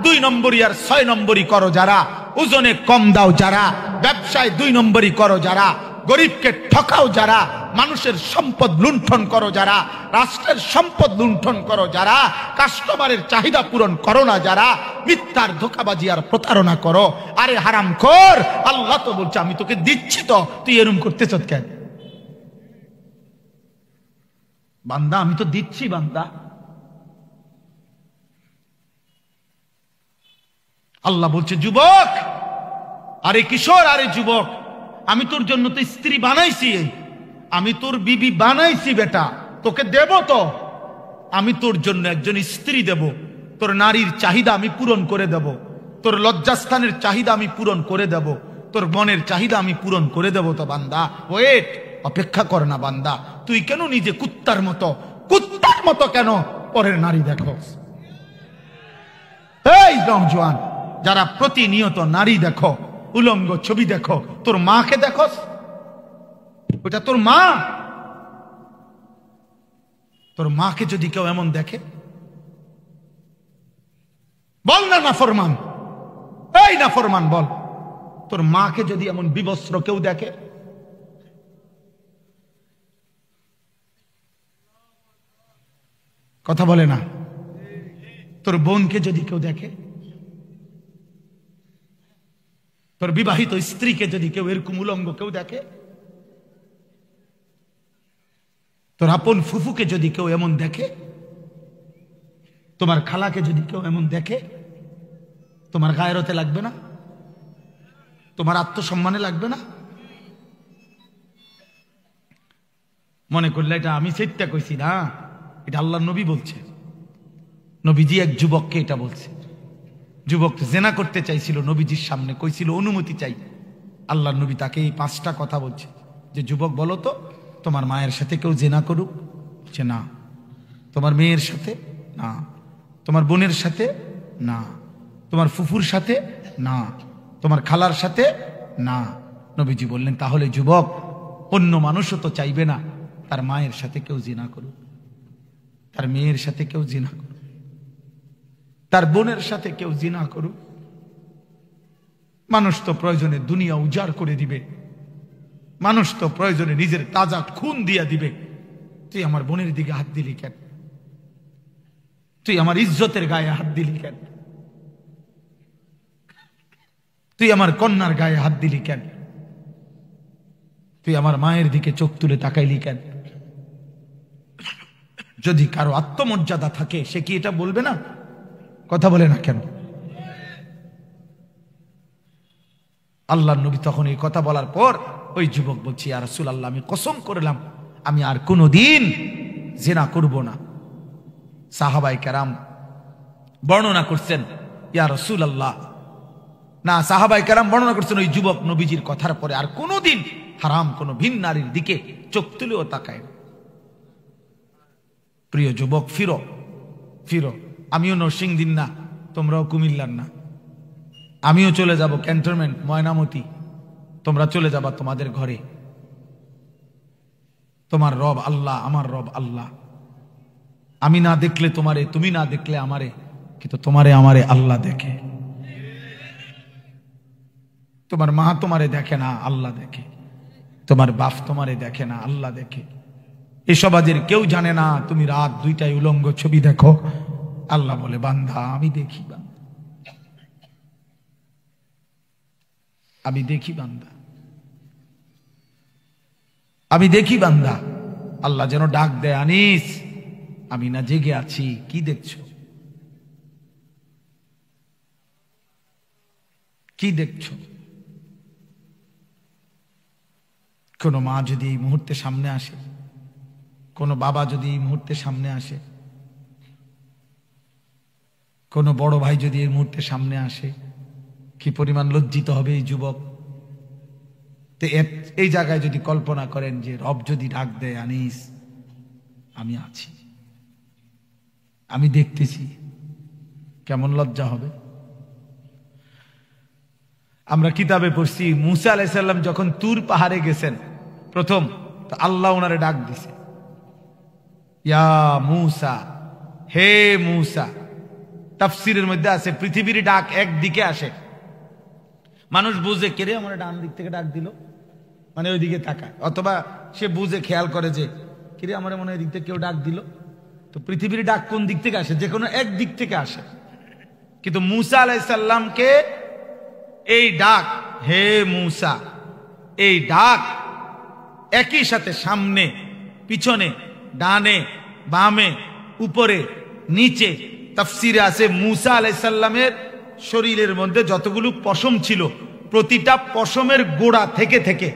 2 নম্বরই আর 6 নম্বরই করো যারা, ওজনে কম দাও যারা, ব্যবসায় 2 নম্বরই করো যারা, গরিবকে ঠকাও যারা, মানুষের সম্পদ লুণ্ঠন করো যারা, রাষ্ট্রের সম্পদ লুণ্ঠন করো যারা, কাস্টমারের চাহিদা পূরণ করো না যারা, মিথ্যার ধোঁকাবাজি আর প্রতারণা করো, আরে হারামখোর, আল্লাহ তো বলছে আমি তোকে দিচ্ছি, তো তুই এরকম করতেছ কেন বান্দা, আমি তো দিচ্ছি বান্দা। আল্লাহ বলছে যুবক, আরে কিশোর, আরে যুবক, আমি তোর জন্য তো স্ত্রী বানাইছি, আমি তোর বিবি বানাইছি বেটা, তোকে দেব তো, আমি তোর জন্য একজন স্ত্রী দেব, তোর নারীর চাহিদা আমি পূরণ করে দেব, তোর লজ্জাস্থানের চাহিদা আমি পূরণ করে দেব, তোর মনের চাহিদা আমি পূরণ করে দেব। তো বান্দা ওয়েট, অপেক্ষা কর না বান্দা, তুই কেন নিজে কুত্তার মতো কেন পরের নারী দেখো? এই নওজোয়ান যারা প্রতিনিয়ত নারী দেখো, উলঙ্গ ছবি দেখো, তোর মাকে দেখো, ওটা তোর মা, তোর মাকে যদি কেউ এমন দেখে, বল না নাফরমান, এই নাফরমান বল, তোর মাকে যদি এমন বিবস্ত্র কেউ দেখে, কথা বলে না, তোর বোনকে যদি কেউ দেখে, তোর বিবাহিত স্ত্রীকে যদি কেউ এরকম উলঙ্গ কেউ দেখে, তোর আপন ফুফুকে যদি কেউ এমন দেখে, তোমার খালাকে যদি কেউ এমন দেখে, তোমার গায়রতে লাগবে না? তোমার আত্মসম্মানে লাগবে না? মনে করলে এটা আমি সেটা কইছি না, এটা আল্লাহর নবী বলছে। নবীজি এক যুবককে এটা বলছে। যুবক জেনা করতে চাইছিল, নবীজির সামনে কইছিল অনুমতি চাই। আল্লাহর নবী তাকে এই 5টা কথা বলছে যে যুবক বলো তো, তোমার মায়ের সাথে কেউ জেনা করুক? বলছে না। তোমার মেয়ের সাথে? না। তোমার বোনের সাথে? না। তোমার ফুফুর সাথে? না। তোমার খালার সাথে? না। নবীজি বললেন তাহলে যুবক, অন্য মানুষও তো চাইবে না তার মায়ের সাথে কেউ জিনা করুক, তার মেয়ের সাথে কেউ জিনা করুক, তার বোনের সাথে কেউ জিনা করুক। মানুষ তো প্রয়োজনে দুনিয়া উজাড় করে দিবে, মানুষ তো প্রয়োজনে নিজের তাজা খুন দিয়া দিবে। তুই আমার বোনের দিকে হাত দিলি কেন? তুই আমার ইজ্জতের গায়ে হাত দিলি কেন? তুই আমার কন্যার গায়ে হাত দিলি কেন? তুই আমার মায়ের দিকে চোখ তুলে তাকাইলি কেন? যদি কারো আত্মমর্যাদা থাকে সে কি এটা বলবে না? কথা বলে না কেন? আল্লাহর নবী তখন এই কথা বলার পর ওই যুবক বলছে, ইয়া রাসূলুল্লাহ, আমি কসম করলাম আমি আর কোনোদিন জিনা করব না। সাহাবায়ে কেরাম বর্ণনা করছেন, ইয়া রাসূলুল্লাহ, না, সাহাবায়ে কেরাম বর্ণনা করছেন ওই যুবক নবীজির কথার পরে আর কোনোদিন হারাম কোনো ভিন নারীর দিকে চোখ তুলেও তাকায় না। প্রিয় যুবক, ফিরো ফিরো। আমিও নরসিংদীর না, তোমরাও কুমিল্লার না। আমিও চলে যাব ক্যান্টনমেন্ট ময়নামতি, তোমরা চলে যাবা তোমাদের ঘরে। তোমার রব আল্লাহ, আমার রব আল্লাহ। আমি না দেখলে তোমারে, তুমি না দেখলে আমারে, কিন্তু তোমারে আমারে আল্লাহ দেখে। তোমার মা তোমারে দেখে না, আল্লাহ দেখে। তোমার বাপ তোমারে দেখে না, আল্লাহ দেখে। এই সমাজের কেউ জানে না তুমি রাত 2টায় উলঙ্গ ছবি দেখো। আল্লাহ বলে, বান্দা আমি দেখি, আমি দেখি বান্দা, আমি দেখি বান্দা। আল্লাহ যেন ডাক দেয়, আনিস আমি না জেগে আছি, কি দেখছো? কি দেখছো? কোন মা যদি এই মুহূর্তে সামনে আসে, কোন বাবা যদি এই মুহূর্তে সামনে আসে, কোন বড় ভাই যদি এই মুহূর্তে সামনে আসে, কি পরিমাণ লজ্জিত হবে এই যুবক। তো এই জায়গায় যদি কল্পনা করেন যে রব যদি ডাক দেয়, আনিস আমি আছি, আমি দেখতেছি, কেমন লজ্জা হবে। আমরা কিতাবে পড়ছি মুসা আলাইহিস সালাম যখন তুর পাহাড়ে গেছেন প্রথম, তো আল্লাহ ওনারে ডাক দিছে, ইয়া মুসা, হে মুসা। তাফসীরের মধ্যে আছে পৃথিবীর ডাক একদিকে আসে, মানুষ বুঝে কেরে আমার ডান দিক থেকে ডাক দিল, মানে ওইদিকে তাকায়, অথবা সে বুঝে খেয়াল করে যে কিরে আমার মনে হয় দিক থেকে কেউ ডাক দিল। তো পৃথিবীর ডাক কোন দিক থেকে আসে? যে কোনো এক দিক থেকে আসে। কিন্তু মুসা আলাইহিস সালামকে এই ডাক, হে মুসা, এই ডাক একই সাথে সামনে পিছনে ডানে বামে উপরে নিচে। তাফসীরে আছে মুসা আলাইহিস সালামের শরীরের মধ্যে যতগুলো পশম ছিল প্রতিটা পশমের গোড়া থেকে থেকে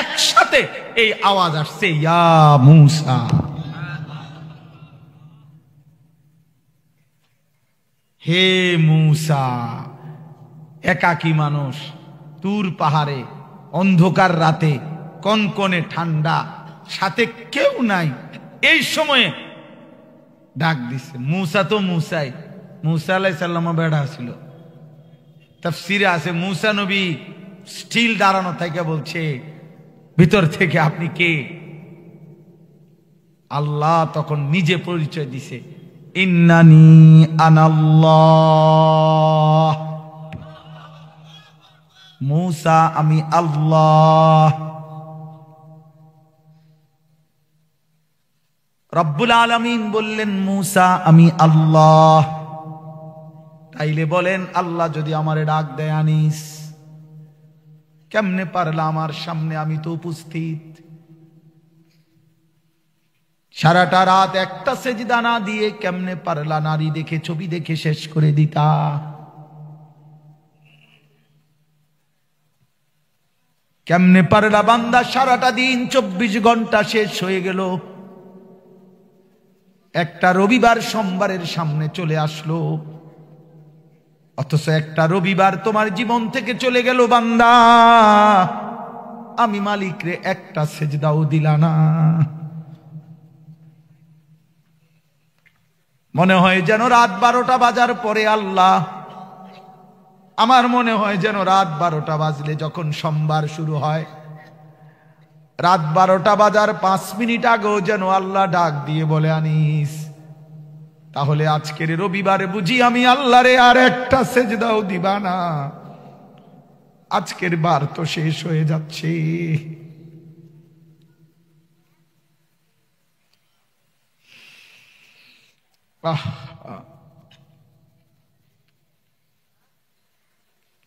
একসাথে এই আওয়াজ আসছে, ইয়া মুসা। হে মুসা। একাকী মানুষ তুর পাহাড়ে অন্ধকার রাতে কনকনে ঠান্ডা, সাথে কেউ নাই, এই সময়ে ডাক দিছে। মুসা তো মুসাই, মুসা আলাইহিস সালাম বেড়া ছিল। তাফসীরে আছে মুসা নবী স্টিল দাঁড়ানো থেকে বলছে ভিতর থেকে, আপনি কে? আল্লাহ তখন নিজে পরিচয় দিছে, ইন্নানি আনাল্লাহ। মূসা আমি আল্লাহ। রব্বুল আলামিন বললেন মূসা আমি আল্লাহ। তাইলে বলেন আল্লাহ যদি আমারে ডাক দেয় আনিস, কেমনে পারলা আমার সামনে? আমি তো উপস্থিত। সারাটা রাত একটা সেজদা না দিয়ে কেমনে পারলা নারী দেখে ছবি দেখে শেষ করে দিতা? কেমনে পারলা বান্দা সারাটা দিন 24 ঘন্টা শেষ হয়ে গেল, একটা রবিবার সোমবারের সামনে চলে আসলো, অথচ একটা রবিবার তোমার জীবন থেকে চলে গেল বান্দা, আমি মালিক রে একটা সেজদাও দিলা না। মনে হয় যেন রাত 12টা বাজার পরে আল্লাহ, আমার মনে হয় যেন রাত 12টা বাজলে যখন সোমবার শুরু হয়, রাত 12টা বাজার 5 মিনিট আগেও যেন আল্লাহ ডাক দিয়ে বলে আনিস, তাহলে আজকের রবিবারে বুঝি আমি আল্লাহরে আর একটা সেজদাও দিবা না? আজকের বার তো শেষ হয়ে যাচ্ছে।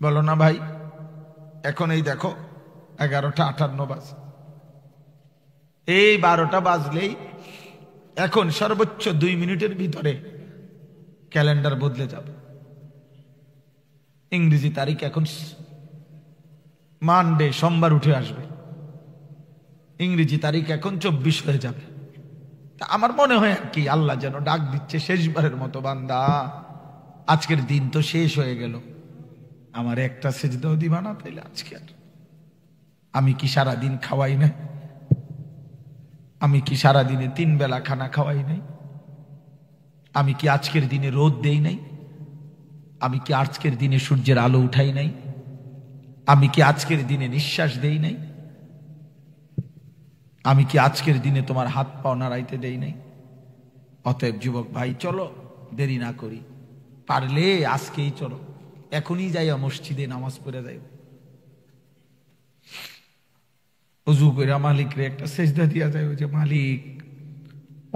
বলো না ভাই? এখন এই দেখো 11:58 বাজে, এই 12টা বাজলেই এখন সর্বোচ্চ 2 মিনিটের ভিতরে ক্যালেন্ডার বদলে যাবে। ইংরেজি তারিখ এখন মানডে, সোমবার উঠে আসবে, ইংরেজি তারিখ এখন 24 হয়ে যাবে। তা আমার মনে হয় আর কি আল্লাহ যেন ডাক দিচ্ছে শেষবারের মতো, বান্দা আজকের দিন তো শেষ হয়ে গেল, আমার একটা সেজদাও দিবা না? তাইলে আজকে আর আমি কি সারাদিন খাওয়াই নাই? আমি কি সারাদিনে 3 বেলা খানা খাওয়াই নাই? আমি কি আজকের দিনে রোদ দেই নাই? আমি কি আজকের দিনে সূর্যের আলো উঠাই নাই? আমি কি আজকের দিনে নিঃশ্বাস দেই নাই? আমি কি আজকের দিনে তোমার হাত পাও নাড়াইতে দেই নাই? অতএব যুবক ভাই চলো দেরি না করি, পারলে আজকেই চলো, এখনই যাইয়া মসজিদে নামাজ পড়ে যাই, উজু করে মালিক রে একটা সেজদা দিয়া যায়, যে মালিক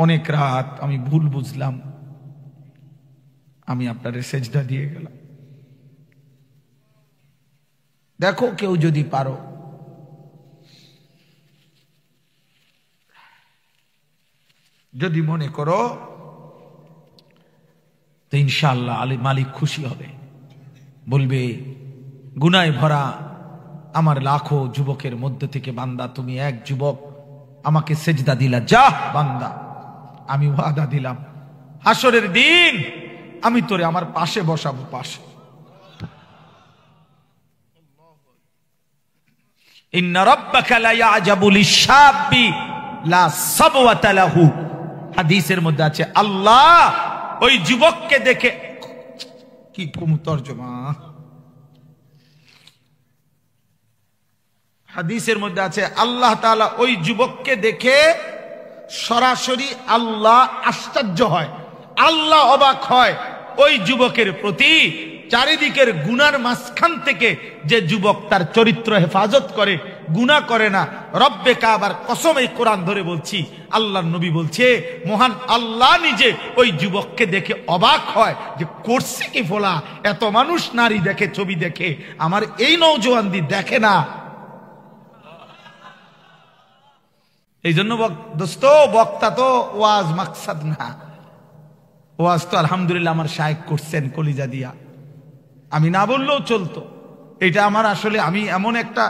অনেক রাত আমি ভুল বুঝলাম, আমি আপনার সেজদা দিয়ে গেলাম। দেখো কেউ যদি পারো, যদি মনে করো তো ইনশাআল্লাহ আলী মালিক খুশি হবে, বলবে গুনায় ভরা আমার লাখো যুবকের মধ্যে থেকে বান্দা তুমি এক যুবক আমাকে সেজদা দিলা, যা বান্দা আমি ওয়াদা দিলাম হাসরের দিন আমি তোরে আমার পাশে বসাবো, পাশে। ইন্না রাব্বাকা লা ইয়াজাবু লিশ-শাব্বি লা সাবওয়াতা লাহু, হাদিসের মধ্যে আছে আল্লাহ ওই যুবককে দেখে, কি কম তরজমা, হাদিসের মধ্যে আছে আল্লাহ তাআলা ওই যুবককে দেখে সরাসরি আল্লাহ আশ্চর্য হয়, আল্লাহ অবাক হয় ওই যুবকের প্রতি। চারিদিকের গুনার মাঝখান থেকে যে যুবক তার চরিত্র হেফাজত করে, গুনাহ করে না, রব্বে কাবার কসম এই কোরআন ধরে বলছি, আল্লাহর নবী বলছে মহান আল্লাহ নিজে ওই যুবককে দেখে অবাক হয় যে করছে কি ফোলা, এত মানুষ নারী দেখে ছবি দেখে, আমার এই নওজোয়ানদি দেখে না। এই জন্য দোস্ত বক্তা তো ওয়াজ মাকসাদ না, ওয়াজ তো আলহামদুলিল্লাহ আমার শায়েখ করছেন কলিজা দিয়া, আমি না বললেও চলতো। এটা আমার আসলে আমি এমন একটা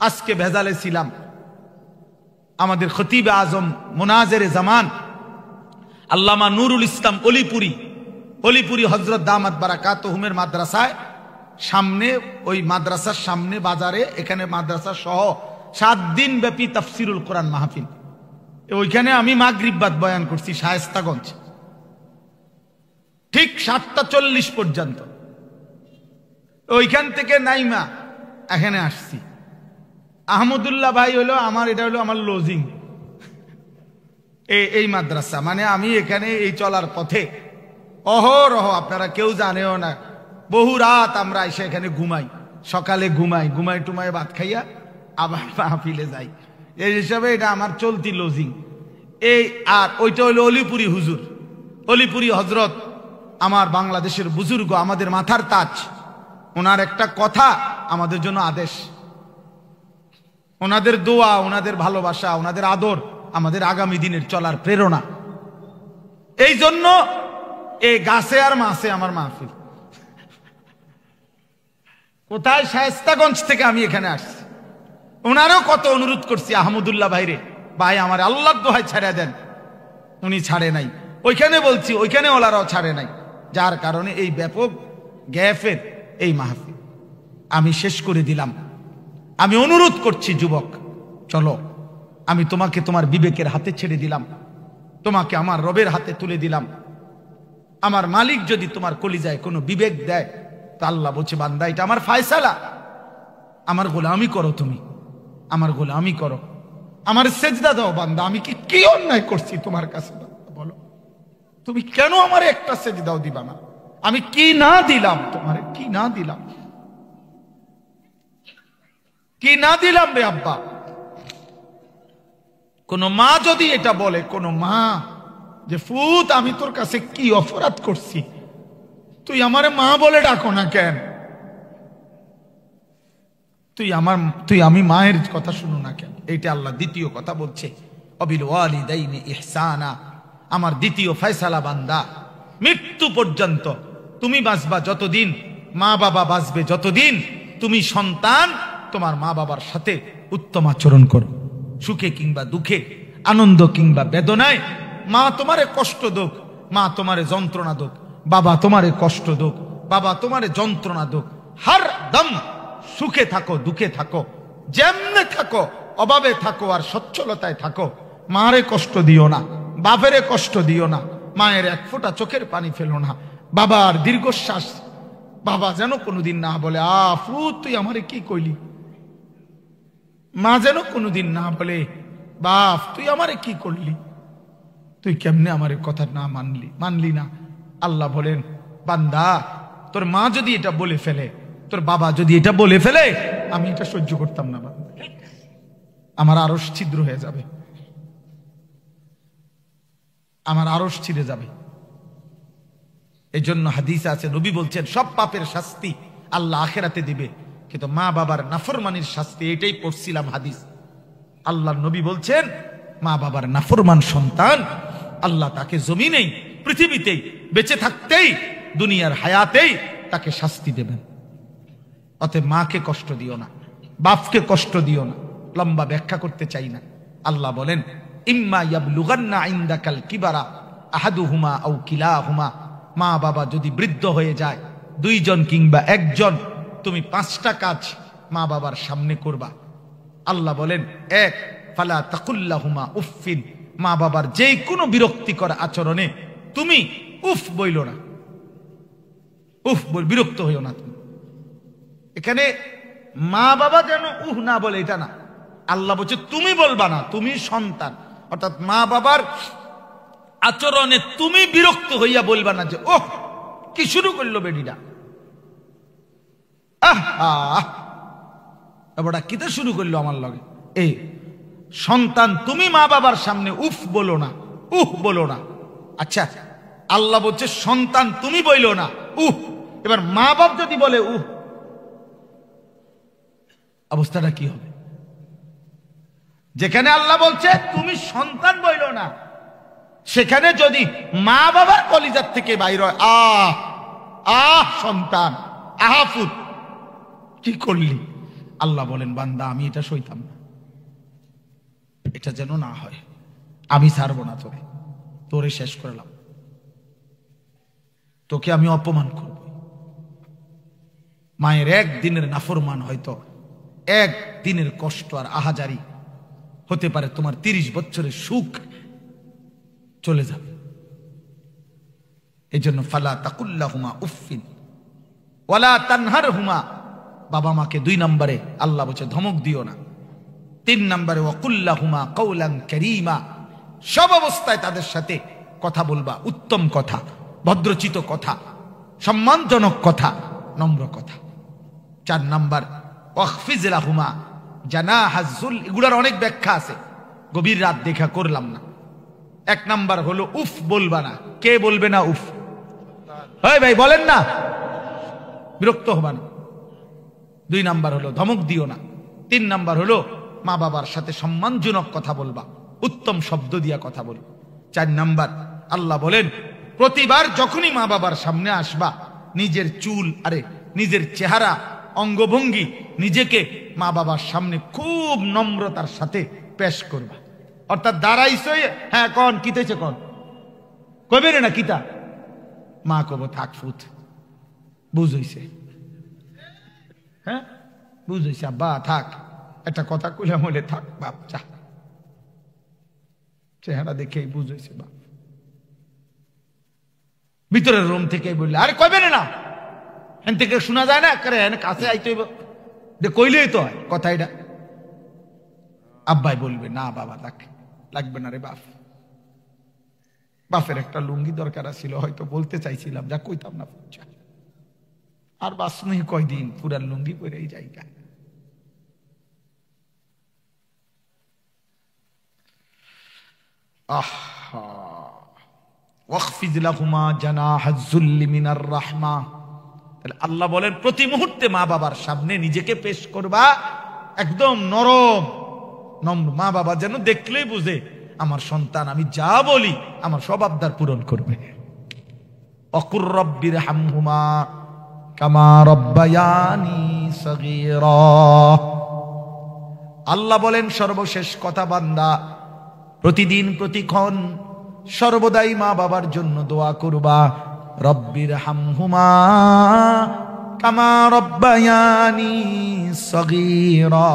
আজকে ভেজালে ছিলাম, আমাদের খতিব আজম মুনাজের জামান আল্লামা নুরুল ইসলাম অলিপুরি হযরত দামাত বারাকাতুহুমের মাদ্রাসায় সামনে, ওই মাদ্রাসার সামনে বাজারে, এখানে মাদ্রাসা সহ 7 দিন ব্যাপী তাফসিরুল কোরআন মাহফিল, ওইখানে আমি মাগরিব বাদ বয়ান করছি শায়েস্তাগঞ্জ, ঠিক 7টা 40 পর্যন্ত। ওইখান থেকে নাইমা এখানে আসছি। আহমদুল্লাহ ভাই হলো আমার, এটা হলো আমার লজিং এই মাদ্রাসা, মানে আমি এখানে এই চলার পথে অহরহ, আপনারা কেউ জানেও না, বহু রাত আমরা এসে এখানে ঘুমাই, সকালে ঘুমাই, ঘুমাই টুমাই ভাত খাইয়া আবার মাহফিলে যাই। এই হিসাবে এটা আমার চলতি লজিং। এই আর ওইটা হইলো অলিপুরি হুজুর, অলিপুরি হজরত, আমার বাংলাদেশের বুজুর্গ, আমাদের মাথার তাজ। ওনার একটা কথা আমাদের জন্য আদেশ, ওনাদের দোয়া, ওনাদের ভালোবাসা, ওনাদের আদর আমাদের আগামী দিনের চলার প্রেরণা। এই জন্য এই গাছে আর মাছে আমার মাহফিল। কোথায়? শায়েস্তাগঞ্জ থেকে আমি এখানে আসছি। ওনারও কত অনুরোধ করছি, আহমদুল্লাহ ভাইরে, ভাই আমার আল্লাহর দোহাই ছাড়া দেন। উনি ছাড়ে নাই। ওইখানে বলছি, ওইখানে ওলারাও ছাড়ে নাই। যার কারণে এই ব্যাপক গ্যাপের এই মাহফিল আমি শেষ করে দিলাম। আমি অনুরোধ করছি যুবক, চলো, আমি তোমাকে তোমার বিবেকের হাতে ছেড়ে দিলাম, তোমাকে আমার রবের হাতে তুলে দিলাম। আমার মালিক যদি তোমার কলিজায় কোনো বিবেক দেয়, তা আল্লাহ বলছে, বান্দা এটা আমার ফায়সালা, আমার গোলামি করো, তুমি আমার গোলামি করো, আমার সেজদা দাও। বান্দা আমি কি অন্যায় করছি তোমার কাছে? বলো, তুমি কেন আমার একটা সেজদাও দিবা না? আমি কি না দিলাম তোমার? কি না দিলাম? কি না দিলাম রে আব্বা? কোন মা যদি এটা বলে, কোন মা যে ফুত আমি তোর কাছে কি অপরাধ করছি, তুই আমারে মা বলে ডাকো না কেন? আমি মায়ের কথা শুনো না কেন? এইটা আল্লাহ দ্বিতীয় কথা বলছে, অবিল ওয়ালিদাইনি ইহসানা। আমার দ্বিতীয় ফয়সালা, বান্দা মৃত্যু পর্যন্ত তুমি বাঁচবা যতদিন, মা বাবা বাঁচবে যতদিন, তুমি সন্তান তোমার মা বাবার সাথে উত্তম আচরণ করো। সুখে কিংবা দুঃখে, আনন্দ কিংবা বেদনায়, মা তোমারে কষ্ট দোক, মা তোমারে যন্ত্রণা দোক, বাবা তোমারে কষ্ট দোক, বাবা তোমারে যন্ত্রণা দোক, হর দম সুখে থাকো দুঃখে থাকো, যেমনে থাকো, অভাবে থাকো আর সচ্ছলতায় থাকো, মারে কষ্ট দিও না, বাপেরে কষ্ট দিও না, মায়ের এক ফোঁটা চোখের পানি ফেলো না, বাবার দীর্ঘশ্বাস বাবা যেন কোনোদিন না বলে আফু তুই আমারে কি কইলি, মা যেন কোনোদিন না বলে বাপ তুই আমারে কি করলি, তুই কেমনে আমার কথা না মানলি না। আল্লাহ বলেন, বান্দা তোর মা যদি এটা বলে ফেলে, তোর বাবা যদি এটা বলে ফেলে, আমি এটা সহ্য করতাম না, আমার আরশ ছিদ্র হয়ে যাবে, আমার আরশ ছিঁড়ে যাবে। এই জন্য হাদিস আছে, নবী বলছেন সব পাপের শাস্তি আল্লাহ আখেরাতে দিবে, কিন্তু মা বাবার নাফরমানির শাস্তি, এটাই পড়ছিলাম হাদিস। আল্লাহর নবী বলছেন মা বাবার নাফরমান সন্তান আল্লাহ তাকে জমিনেই, পৃথিবীতেই, বেঁচে থাকতেই, দুনিয়ার হায়াতেই তাকে শাস্তি দেবেন। অতএব মাকে কষ্ট দিও না, বাপকে কষ্ট দিও না। লম্বা ব্যাখ্যা করতে চাই না। আল্লাহ বলেন, ইম্মা ইয়াবলুগান্না ইনদাকাল কিবারা আহাদুহুমা আও কিলাহুমা, মা বাবা যদি বৃদ্ধ হয়ে যায়, দুইজন কিংবা একজন, তুমি 5টা কাজ মা বাবার সামনে করবা। আল্লাহ বলেন, এক, ফালা তাকুল্লাহুমা উফফিন, মা বাবার যে কোনো বিরক্তিকর আচরণে তুমি উফ বইল না, উফ বল, বিরক্ত হইও না তুমি। এখানে মা বাবা যেন উহ না বলে এটা না, আল্লাহ বলছে তুমি বলবা না, তুমি সন্তান, অর্থাৎ মা বাবার আচরণে তুমি বিরক্ত হইয়া বলবা না যে ওহ কি শুরু করলো বেডিটা, এবারটা কিতে শুরু করলো আমার লগে। এই সন্তান তুমি মা বাবার সামনে উফ বলো না, উহ বলো না। আচ্ছা, আল্লাহ বলছে সন্তান তুমি বইলো না উহ, এবার মা বাপ যদি বলে উহ, অবস্থাটা কি হবে? যেখানে আল্লাহ বলছে তুমি সন্তান বইলো না, সেখানে যদি মা বাবার কলিজার থেকে বাইর হয় আহ আহ সন্তান, আহাফুত কি করলি, আল্লাহ বলেন বান্দা আমি এটা সইতাম না, এটা যেন না হয়, আমি ছাড়বো না তোরে, তোরে শেষ করলাম, তোকে আমি অপমান করব। মায়ের একদিনের নাফরমান হয়তো একদিনের কষ্ট আর আহাজারি হতে পারে তোমার 30 বছরের সুখ চলে যাবে। এই জন্য ফালা তাকুল্লাহুমা উফফিন ওয়ালা তানহারহুমা, বাবা মাকে 2 নম্বরে আল্লাহ বলছে ধমক দিও না। 3 নম্বরে ওয়াকুল্লাহুমা কাওলান কারীমা, সব অবস্থায় তাদের সাথে কথা বলবা উত্তম কথা, ভদ্রচিত কথা, সম্মানজনক কথা, নম্র কথা। 4 নাম্বার ওয়াখফিজ লাহুমা জানাহাজ যুল। এগুলার অনেক ব্যাখ্যা আছে, গভীর রাত দেখা করলাম না। 1 নাম্বার হলো উফ বলবা না। কে বলবে না উফ? এই ভাই বলেন না, বিরক্ত হবা না। 2 নাম্বার হলো ধমক দিও না। 3 নাম্বার হলো মা বাবার সাথে সম্মানজনক কথা বলবা, উত্তম শব্দ দিয়া কথা বলবা। 4 নাম্বার আল্লাহ বলেন প্রতিবার যখনই মা বাবার সামনে আসবা নিজের চুল নিজের চেহারা অঙ্গভঙ্গি নিজেকে মা বাবার সামনে খুব নম্রতার সাথে পেশ করবা। অর্থাৎ দাঁড়াইছে, হ্যাঁ কন কিতেছে কন কইবে রে না কিতা, মা কব থাক ফুট বুঝইছে, হ্যাঁ বুঝইছে আব্বা থাক, একটা কথা কইলাম হলে থাক বাপ চা, চেহারা দেখেই বুঝইছে বাপ। ভিতরের রুম থেকে বললে আরে কইবে না, এন থেকে শোনা যায় না, করে কাছে আইতে কইলেই তো হয় কথা। এটা আব্বাই বলবে না বাবা থাক, লাগবে না রে বাপ। বাপের একটা লুঙ্গি দরকার ছিল, হয়তো বলতে চাইছিলাম যা কইতাম না, আর বাস নেই কয়দিন, পুরার লুঙ্গি পরেই যাই গা। ওয়াখফিজ লাহুমা জানাহাজ যুল্লি মিনার রাহমা। তাহলে আল্লাহ বলেন প্রতি মুহূর্তে মা বাবার সামনে নিজেকে পেশ করবা একদম নরম নম্র। মা বাবা যেন দেখলেই বুঝে আমার সন্তান আমি যা বলি আমার সব আবদার পূরণ করবে। অকুর রব্বির হামহুমা কামা রব্বায়ানি সগীরা। আল্লাহ বলেন সর্বশেষ কথা বান্দা, প্রতিদিন প্রতিক্ষণ সর্বদাই মা বাবার জন্য দোয়া করবা। রব্বির হামহুমা কামা রব্বায়ানি সগীরা।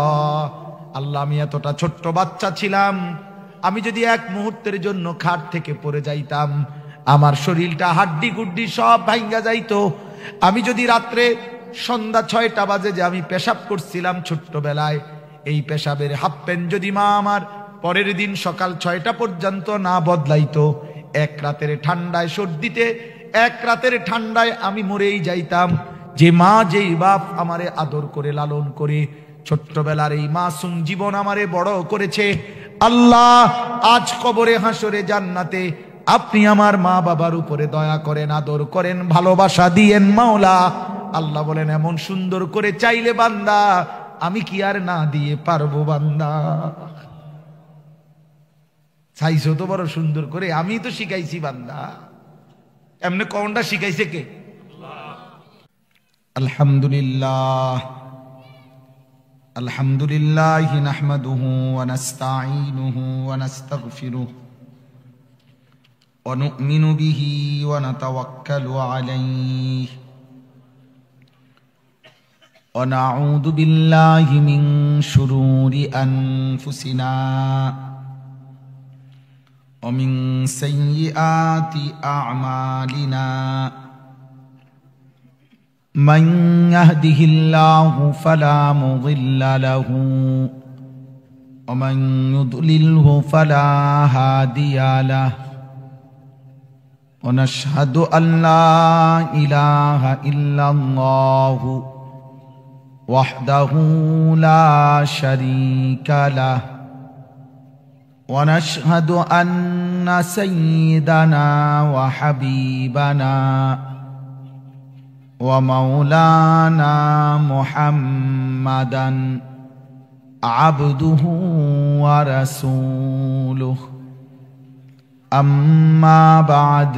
আল্লাহ আমি এতটা ছোট্ট বাচ্চা ছিলাম, আমি যদি 1 মুহূর্তের জন্য খাট থেকে পড়ে যাইতাম আমার শরীরটা হাড্ডি গুড্ডি সব ভাঙ্গা যাইতো। আমি যদি রাত্রে সন্ধ্যা 6টা বাজে যে আমি পেশাব করছিলাম ছোট্টবেলায়, এই পেশাবের হাফ প্যান্ট যদি মা আমার পরের দিন সকাল 6টা পর্যন্ত না বদলাইতো, 1 রাতের ঠান্ডায় সর্দিতে 1 রাতের ঠান্ডায় আমি মরেই যাইতাম। যে মা যেই বাপ আমারে আদর করে লালন করে ছোট্টবেলার এই মাসুম জীবন আমারে বড় করেছে, আল্লাহ আজ কবরে হাসরে জান্নাতে আপনি আমার মা বাবার উপরে দয়া করেন, আদর করেন, ভালোবাসা দিয়েন মাওলা। আল্লাহ বলেন এমন সুন্দর করে চাইলে বান্দা আমি কি আর না দিয়ে পারবো বান্দা? চাইছো তো বড় সুন্দর করে, আমি তো শিখাইছি বান্দা। এমনি কোনটা শিখাইছে কে? আলহামদুলিল্লাহ আলহামদুলিল্লাহ নাহমাদুহু ওয়া নাস্তাঈনুহু ওয়া নাস্তাগফিরুহু ওয়া নু'মিনু বিহি ওয়া নাতাওয়াক্কালু আলাইহি ওয়া নাউযু বিল্লাহি মিন শুরুরি আনফুসিনা ওয়া মিন সাইয়্যাতি আ'মালিনা। من يهده الله فلا مضل له ومن يضلله فلا هادي له ونشهد أن لا إله إلا الله وحده لا شريك له ونشهد أن سيدنا وحبيبنا ومولانا محمدا عبده ورسوله أما بعد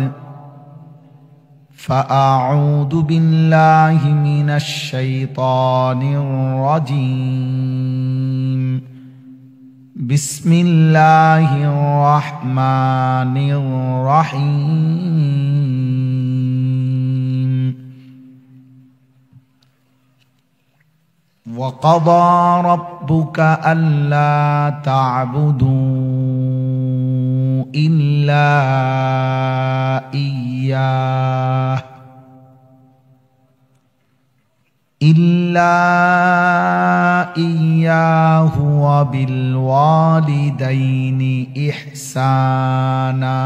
فأعوذ بالله من الشيطان الرجيم بسم الله الرحمن الرحيم وقضى ربك ألا تعبدوا إلا إياه وبالوالدين إحسانا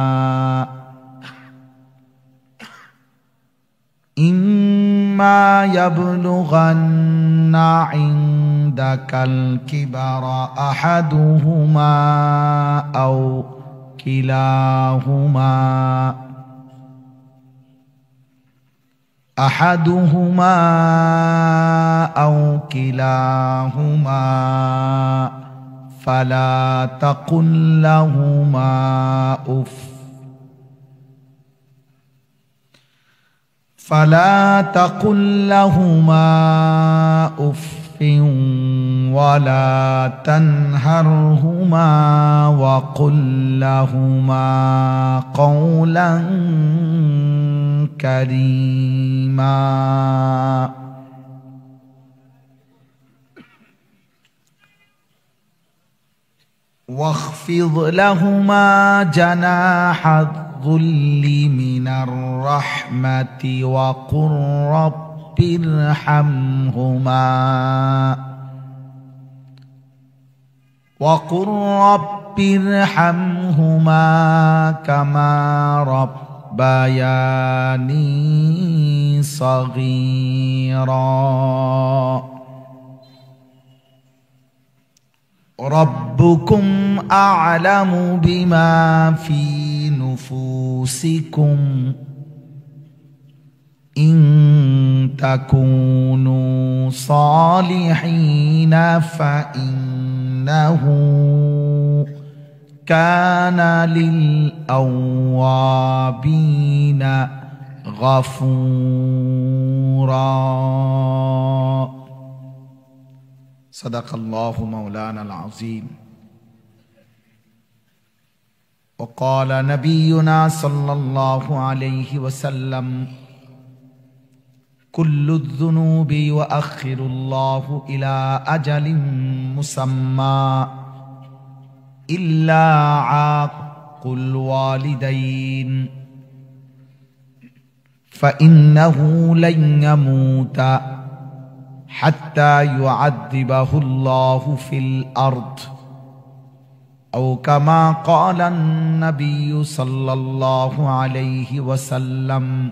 إما يبلغن عندك الكبر أحدهما أو كلاهما فلا تقل لهما أف ولا تنهرهما وقل لهما قولا كريما واخفض لهما جناح الذل من الرحمة وقل رب ارحمهما كما ربياني صغيرا ربكم أعلم بما في نفوسكم إن تكونوا صالحين فإنه كان للأوابين غفورا صدق الله مولانا العظيم وقال نبينا صلى الله عليه وسلم كل الذنوب يؤخر الله إلى أجل مسمى إلا عاق الوالدين فإنه لن يموت حتى يعذبه الله في الأرض أو كما قال النبي صلى الله عليه وسلم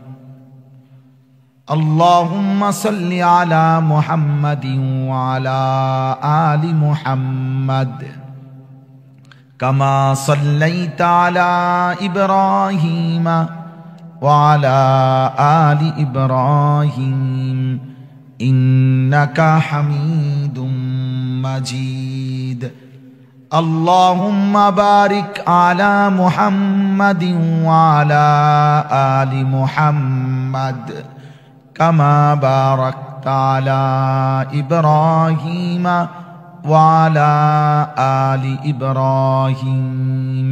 اللهم صل على محمد وعلى آل محمد كما صليت على إبراهيم وعلى آل إبراهيم إنك حميد مجيد اللهم بارك على محمد وعلى آل محمد كما باركت على إبراهيم وعلى آل إبراهيم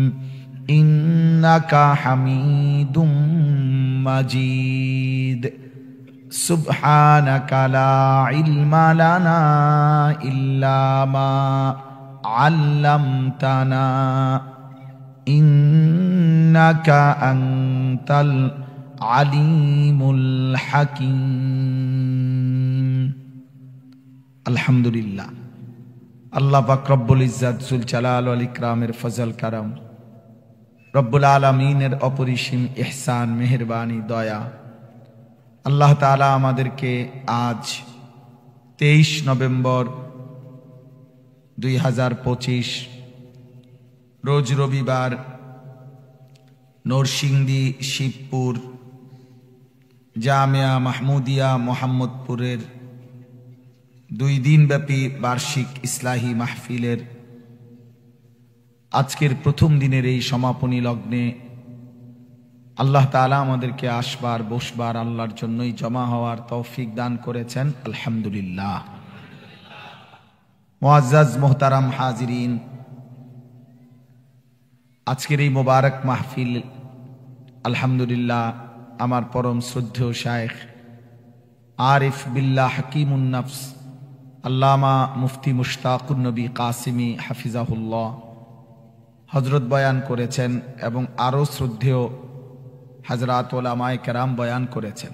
إنك حميد مجيد سبحانك لا علم لنا إلا ما علمتنا إنك أنت العليم الحكيم الحمد لله আল্লাহ পাক রব্বুল ইজ্জত জুল জালাল ওয়াল ইকরামের ফজল করম রব্বুল আলামিনের অপরিসীম ইহসান মেহেরবানি দয়া আল্লাহ তাআলা আমাদেরকে আজ 23 নভেম্বর 2025 রোজ রবিবার নরসিংদী শিবপুর জামিয়া মাহমুদিয়া মোহাম্মদপুরের 2 দিনব্যাপী বার্ষিক ইসলাহি মাহফিলের আজকের প্রথম দিনের এই সমাপনী লগ্নে আল্লাহ তাআলা আমাদেরকে আসবার বসবার আল্লাহর জন্যই জমা হওয়ার তৌফিক দান করেছেন আলহামদুলিল্লাহ। মুআজ্জাজ মুহতারাম হাজিরিন, আজকের এই মোবারক মাহফিল আলহামদুলিল্লাহ আমার পরম শ্রদ্ধেয় শায়েখ আরিফ বিল্লাহ হাকিমুন নফস আল্লামা মুফতি মুশতাকুন নবী কাসিমি হাফিজাহুল্লাহ হযরত বয়ান করেছেন এবং আরও শ্রদ্ধেয় হযরত উলামায়ে কেরাম বয়ান করেছেন।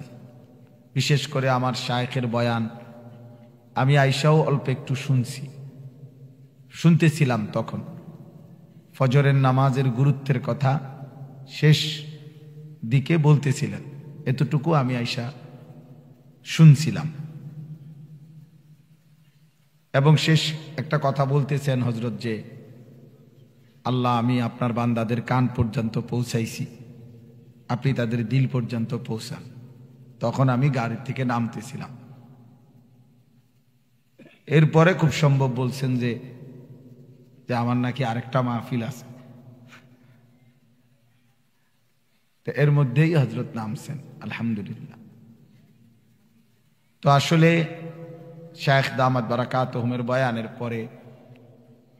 বিশেষ করে আমার শায়েখের বয়ান আমি আয়েশাও অল্প একটু শুনতেছিলাম। তখন ফজরের নামাজের গুরুত্বের কথা শেষ দিকে বলতেছিলেন, এতটুকু আমি আয়েশা শুনছিলাম। এবং শেষ একটা কথা বলতেছেন হযরত যে আল্লাহ, আমি আপনার বান্দাদের কান পর্যন্ত পৌঁছাইছি, আপনি তাদের দিল পর্যন্ত পৌঁছান। তখন আমি গাড়ি থেকে নামতেছিলাম। এরপরে খুব সম্ভব বলছেন যে আমার নাকি আরেকটা মাহফিল আছে, তো এর মধ্যেই হযরত নামছেন। আলহামদুলিল্লাহ। তো আসলে শায়েখ দামাত বারাকাতুহুমের বয়ানের পরে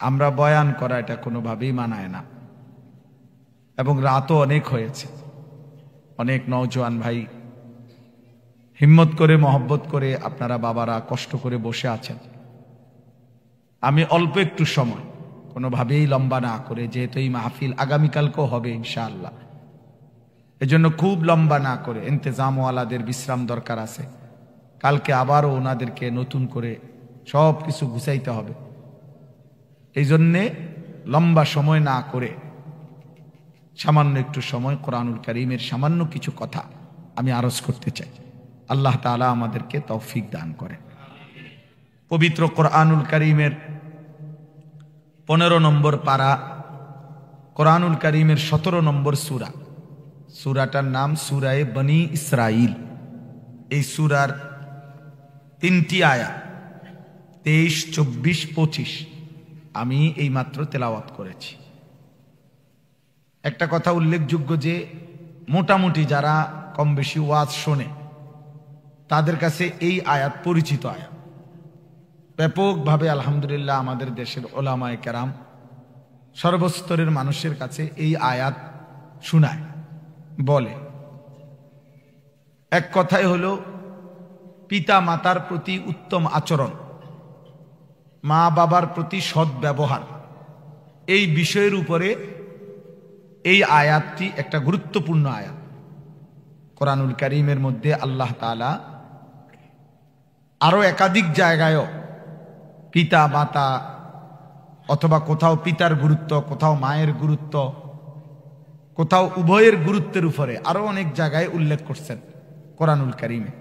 আমরা বয়ান করা এটা কোনোভাবেই মানায় না। এবং রাতও অনেক হয়েছে, অনেক নওজোয়ান ভাই হিম্মত করে মহব্বত করে আপনারা বাবারা কষ্ট করে বসে আছেন। আমি অল্প একটু সময় কোনোভাবেই লম্বা না করে, যেহেতু এই মাহফিল আগামীকালকেও হবে ইনশাআল্লাহ, এজন্য খুব লম্বা না করে, ইন্তেজামওয়ালাদের বিশ্রাম দরকার আছে, কালকে আবারও ওনাদেরকে নতুন করে সব কিছু গুছাইতে হবে। এই জন্যে লম্বা সময় না করে সামান্য একটু সময় কোরআনুল কারীমের সামান্য কিছু কথা আমি আরজ করতে চাই। আল্লাহ তাআলা আমাদেরকে তৌফিক দান করেন। পবিত্র কোরআনুল কারীমের 15 নম্বর পারা, কোরআনুল কারীমের 17 নম্বর সূরা, সূরাটার নাম সূরায়ে বনী ইসরাইল। এই সূরার 3টি আয়াত 23, 24, 25 আমি এই মাত্র তেলাওয়াত করেছি। একটা কথা উল্লেখযোগ্য যে মোটামুটি যারা কম বেশি ওয়াজ শোনে তাদের কাছে এই আয়াত পরিচিত আয়াত। ব্যাপকভাবে আলহামদুলিল্লাহ আমাদের দেশের ওলামায়ে কেরাম সর্বস্তরের মানুষের কাছে এই আয়াত শোনায়, বলে। এক কথাই হলো পিতা মাতার প্রতি উত্তম আচরণ, মা বাবার প্রতি সৎ ব্যবহার, এই বিষয়ের উপরে এই আয়াতটি একটা গুরুত্বপূর্ণ আয়াত। কোরআনুল কারীমের মধ্যে আল্লাহ তাআলা আরো একাধিক জায়গায়ও পিতা মাতা অথবা কোথাও পিতার গুরুত্ব, কোথাও মায়ের গুরুত্ব, কোথাও উভয়ের গুরুত্বের উপরে আরো অনেক জায়গায় উল্লেখ করছেন কোরআনুল কারীমে।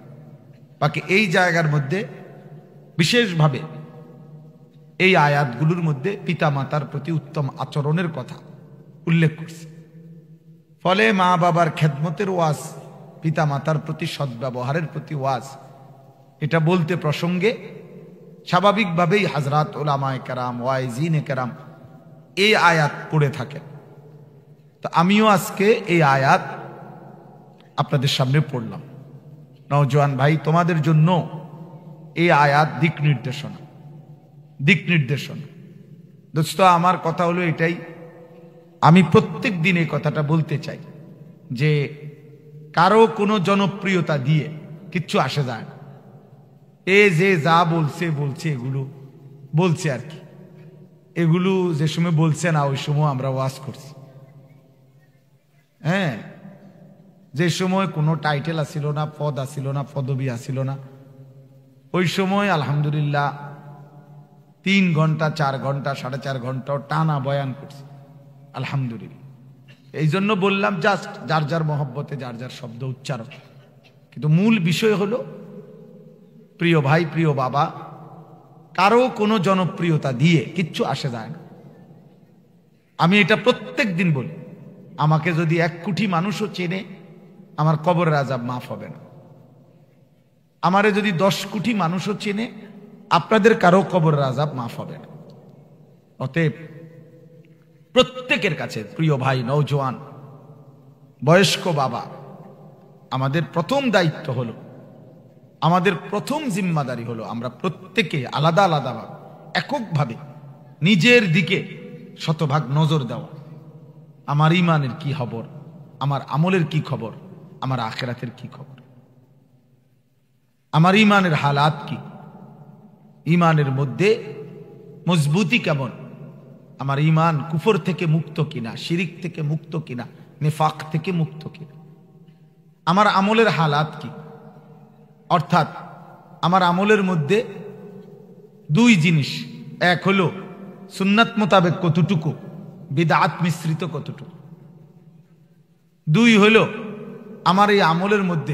বাকি এই জায়গার মধ্যে বিশেষভাবে এই আয়াতগুলোর মধ্যে পিতা মাতার প্রতি উত্তম আচরণের কথা উল্লেখ করছে। ফলে মা বাবার খেদমতের ওয়াজ, পিতা মাতার প্রতি সদ্ব্যবহারের প্রতি ওয়াজ, এটা বলতে প্রসঙ্গে স্বাভাবিকভাবেই হযরত উলামায়ে কেরাম, ওয়াইজিনে কেরাম এই আয়াত পড়ে থাকেন। তো আমিও আজকে এই আয়াত আপনাদের সামনে পড়লাম। নওজোয়ান ভাই, তোমাদের জন্য এই আয়াত দিক নির্দেশনা। দোস্ত, আমার কথা হলো এটাই, আমি প্রত্যেক দিন এই কথাটা বলতে চাই যে কারো কোনো জনপ্রিয়তা দিয়ে কিচ্ছু আসে যায় না। এ যে যা বলছে এগুলো বলছে আর কি, এগুলো যে সময় বলছে না ওই সময় আমরা ওয়াজ করছি। হ্যাঁ, যে সময় কোনো টাইটেল আসিল না, পদ আসিল না, পদবি আসিল না, ওই সময় আলহামদুলিল্লাহ 3 ঘন্টা 4 ঘন্টা 4.5 ঘন্টাও টানা বয়ান করছি আলহামদুলিল্লাহ। এই জন্য বললাম জাস্ট যার যার মহব্বতে যার যার শব্দ উচ্চারণ, কিন্তু মূল বিষয় হলো প্রিয় ভাই, প্রিয় বাবা, কারো কোনো জনপ্রিয়তা দিয়ে কিচ্ছু আসে যায় না। আমি এটা প্রত্যেক দিন বলি, আমাকে যদি 1 কোটি মানুষও চেনে আমার কবরের আযাব মাফ হবে না। আমারে যদি 10 কোটি মানুষও চেনে আপনাদের কারো কবরের আযাব মাফ হবে না। অতএব প্রত্যেকের কাছে প্রিয় ভাই, নওজোয়ান, বয়স্ক বাবা, আমাদের প্রথম দায়িত্ব হলো, আমাদের প্রথম জিম্মাদারি হলো আমরা প্রত্যেকে আলাদা আলাদাভাবে এককভাবে নিজের দিকে শতভাগ নজর দেওয়া। আমার ঈমানের কি খবর, আমার আমলের কি খবর, আমার আখিরাতের কি খবর, আমার ঈমানের হালাত কি, ঈমানের মধ্যে মজবুতি কেমন, আমার ঈমান কুফর থেকে মুক্ত কিনা, শিরিক থেকে মুক্ত কিনা, নিফাক থেকে মুক্ত কিনা, আমার আমলের হালাত কি। অর্থাৎ আমার আমলের মধ্যে 2 জিনিস, এক হলো সুন্নাত মোতাবেক কতটুকু, বিদআত মিশ্রিত কতটুকু। 2 হলো আমার এই আমলের মধ্যে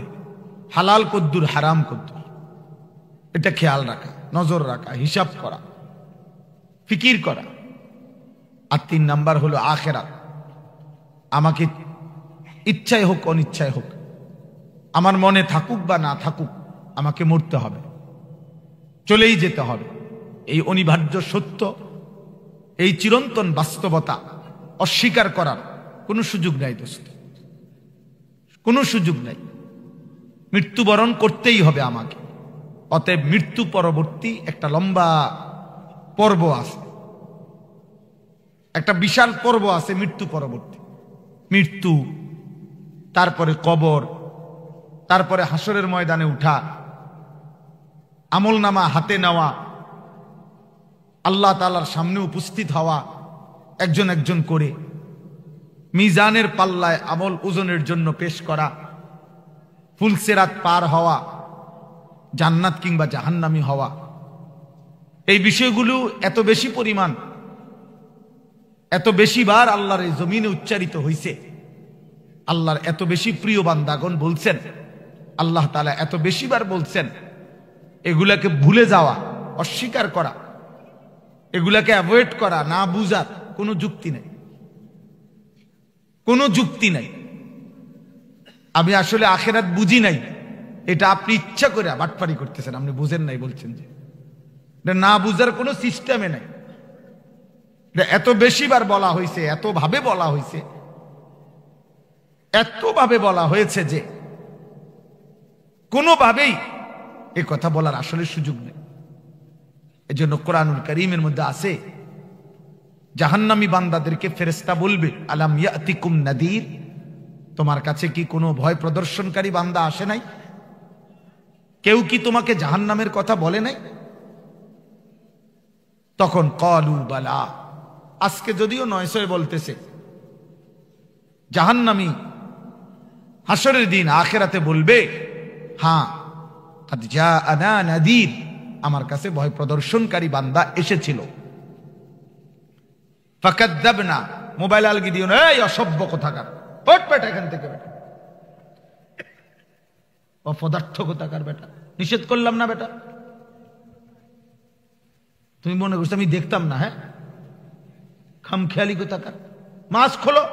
হালাল কদ্দুর, হারাম কদ্দুর। এটা খেয়াল রাখা, নজর রাখা, হিসাব করা, ফিকির করা। আর 3 নাম্বার হলো আখিরাত। আমাকে ইচ্ছায় হোক অনিচ্ছায় হোক, আমার মনে থাকুক বা না থাকুক, আমাকে মরতে হবে, চলেই যেতে হবে। এই অনিবার্য সত্য, এই চিরন্তন বাস্তবতা অস্বীকার করার কোনো সুযোগ নাই দোস্ত, কোনো সুযোগ নাই। মৃত্যুবরণ করতেই হবে আমাকে। অতএব মৃত্যু পরবর্তী একটা লম্বা পর্ব আছে, একটা বিশাল পর্ব আছে মৃত্যু পরবর্তী। মৃত্যু, তারপরে কবর, তারপরে হাসরের ময়দানে উঠা, আমলনামা হাতে নেওয়া, আল্লাহ তাআলার সামনে উপস্থিত হওয়া একজন একজন করে, মিজানের পাল্লায় আমল ওজনের জন্য পেশ করা, ফুলসিরাত পার হওয়া, জান্নাত কিংবা জাহান্নামী হওয়া। এই বিষয়গুলো এত বেশি পরিমাণ, এত বেশিবার আল্লাহর এই জমিনে উচ্চারিত হইছে। আল্লাহর এত বেশি প্রিয় বান্দাগণ বলছেন, আল্লাহ তাআলা এত বেশিবার বলছেন, এগুলাকে ভুলে যাওয়া, অস্বীকার করা, এগুলাকে অ্যাভয়েড করা, না বুঝার কোনো যুক্তি নেই, কোনো যুক্তি নাই। আমি আসলে আখিরাত বুঝি নাই, এটা আপনি ইচ্ছা করে বাটপারি করতেছেন, আপনি বুঝেন নাই বলছেন যে। এটা না বুঝার কোনো সিস্টেমে নাই। এত বেশিবার বলা হয়েছে, এত ভাবে বলা হয়েছে, এত ভাবে বলা হয়েছে যে কোনোভাবেই এ কথা বলার আসলে সুযোগ নেই। এজন্য কোরআনুল কারীমের মধ্যে আছে, জাহান্নামী বান্দাদেরকে ফেরেশতা বলবে, আলাম ইয়াতিকুম নাদির, তোমার কাছে কি কোনো ভয় প্রদর্শনকারী বান্দা আসে নাই? কেউ কি তোমাকে জাহান্নামের কথা বলে নাই? তখন ক্বালু বালা, আজকে যদিও 900 বলতেছে, জাহান্নামী হাসরের দিন আখিরাতে বলবে, হ্যাঁ কাদ জাআনা নাদির, আমার কাছে ভয় প্রদর্শনকারী বান্দা এসেছিল। ফাকাদ্দাবনা, মোবাইল আলগি দিও না, এই অসভ্য কোথাকার, পট বেটা এখান থেকে, বেটা অপদার্থ কোথাকার, বেটা নিষেধ করলাম না বেটা, তুমি মনে করছো আমি দেখতাম না? হ্যাঁ, খামখেয়ালি কোথাকার, মাস্ক খোলো।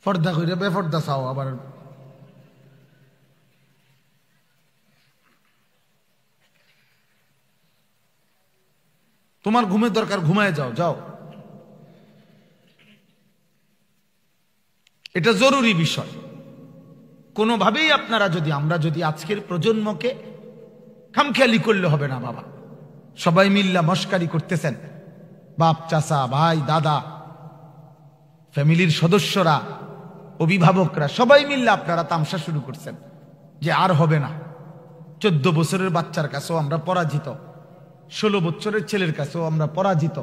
পর্দা কইরা বেপর্দা চাও আবার। তোমার ঘুমের দরকার, ঘুমায় যাও, যাও। এটা জরুরি বিষয়। কোনোভাবেই আপনারা যদি, আমরা যদি আজকের প্রজন্মকে খামখেয়ালি করলে হবে না বাবা। সবাই মিল্লা মস্কারি করতেছেন, বাপ, চাচা, ভাই, দাদা, ফ্যামিলির সদস্যরা, অভিভাবকরা, সবাই মিল্লা আপনারা তামসা শুরু করছেন যে আর হবে না। 14 বছরের বাচ্চার কাছেও আমরা পরাজিত, 16 বছরের ছেলের কাছেও আমরা পরাজিত,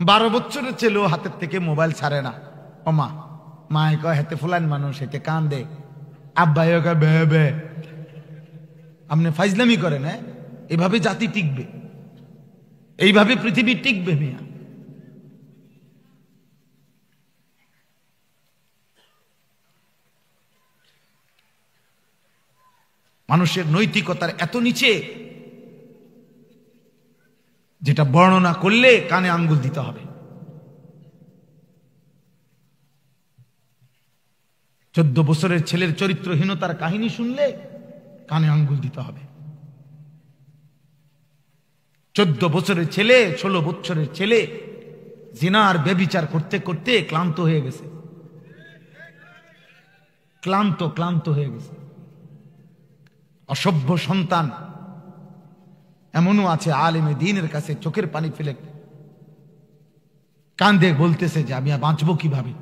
12 বছরের ছেলেও হাতের থেকে মোবাইল ছাড়ে না। ও মা, মায়ে কয় হেতে ফুলান মানুষ, হেতে কান দে, আব্বাই কয় বে বে। আপনি ফাইজলামি করেন? হ্যাঁ, এভাবে জাতি টিকবে, এইভাবে পৃথিবী টিকবে মিয়া। মানুষের নৈতিকতার এত নিচে, যেটা বর্ণনা করলে কানে আঙ্গুল দিতে হবে। 14 বছরের ছেলের চরিত্রহীনতার কাহিনী শুনলে কানে আঙ্গুল দিতে হবে। 14 বছরের ছেলে, 16 বছরের ছেলে জিনা আর ব্যভিচার করতে করতে ক্লান্ত হয়ে গেছে, ক্লান্ত হয়ে গেছে। অসভ্য সন্তান এমনও আছে, আলেমে দ্বীনের কাছে চোখের পানি ফেলে কান্দে বলতেছে যে আমি বাঁচবো কিভাবে,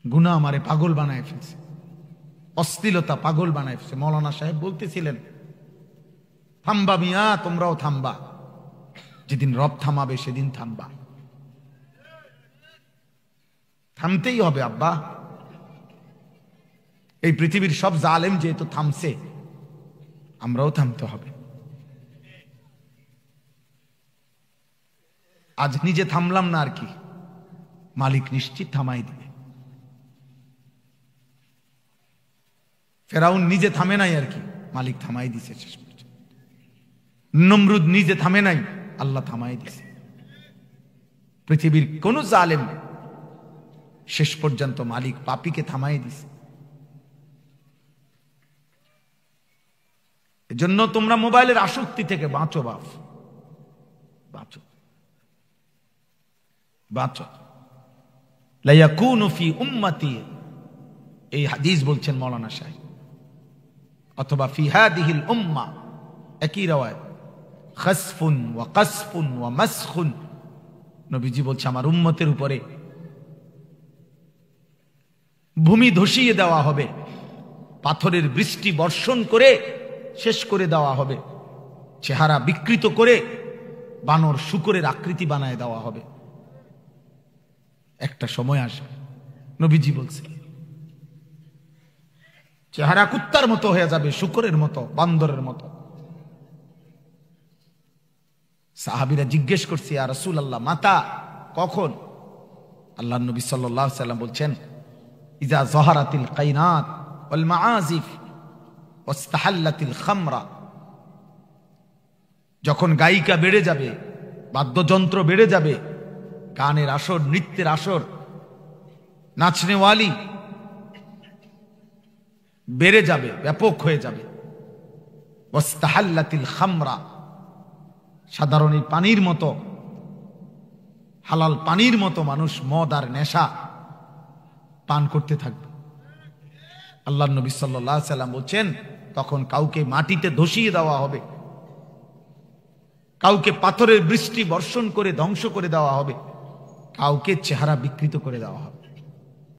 গুনাহ আমারে পাগল বানায় ফেলছে, অশ্লীলতা পাগল বানায় ফেলছে। মৌলানা সাহেব বলতেছিলেন, থামবা মিয়া, তোমরাও থামবা, যেদিন রব থামাবে সেদিন থামবা। থামতেই হবে আব্বা। এই পৃথিবীর সব জালেম যেহেতু থামছে, আমরাও থামতে হবে। আজ নিজে থামলাম না আর কি, মালিক নিশ্চিত থামাই দিবে। ফেরাউন নিজে থামে নাই আর কি, মালিক থামাই দিছে শেষ পর্যন্ত। নমরুদ নিজে থামে নাই, আল্লাহ থামাই দিছে। পৃথিবীর কোন জালেম শেষ পর্যন্ত মালিক পাপীকে থামাই দিছে। এজন্য তোমরা মোবাইলের আসক্তি থেকে বাঁচো বাপ, বাঁচো বাঁচো। লায়াকুনু ফি উম্মতি, এই হাদিস বলছেন মাওলানা সাহেব, অথবা ফি হাদিহিল উম্মাহ, একই রাওয়ায়াত, খাসফুন ওয়া কাসফুন ওয়া মাসখুন। নবীজি বলছে আমার উম্মতের উপরে ভূমি ধসিয়ে দেওয়া হবে, পাথরের বৃষ্টি বর্ষণ করে শেষ করে দেওয়া হবে, চেহারা বিকৃত করে বানর শূকরের আকৃতি বানায় দেওয়া হবে। একটা সময় আসবে, নবীজি বলছে, চেহারা কুত্তার মতো হয়ে যাবে, শূকরের মতো, বান্দরের মতো। সাহাবীরা জিজ্ঞেস করছে, ইয়া রাসূলুল্লাহ, মাতা, কখন? আল্লাহর নবী সাল্লাল্লাহু আলাইহি ওয়াসাল্লাম বলছেন, ইজা যাহারাতিল কাইনাত ওয়াল মাআজিফ ওয়াস্তাহাল্লাতিল খামরা, যখন গায়িকা বেড়ে যাবে, বাদ্যযন্ত্র বেড়ে যাবে, গানের আসর, নৃত্যের আসর, নাচনেওয়ালি বেড়ে যাবে, ব্যাপক হয়ে যাবে। ওয়াস্তাহাল্লাতিল খামরা, সাধারণ পানির মতো, হালাল পানির মতো মানুষ মদ আর নেশা পান করতে থাকবে। আল্লাহর নবী সাল্লাল্লাহু আলাইহি ওয়াসাল্লাম বলছেন, তখন কাউকে মাটিতে ধসিয়ে দেওয়া হবে, কাউকে পাথরের বৃষ্টি বর্ষণ করে ধ্বংস করে দেওয়া হবে, কাউকে চেহারা বিকৃত করে দেওয়া হবে।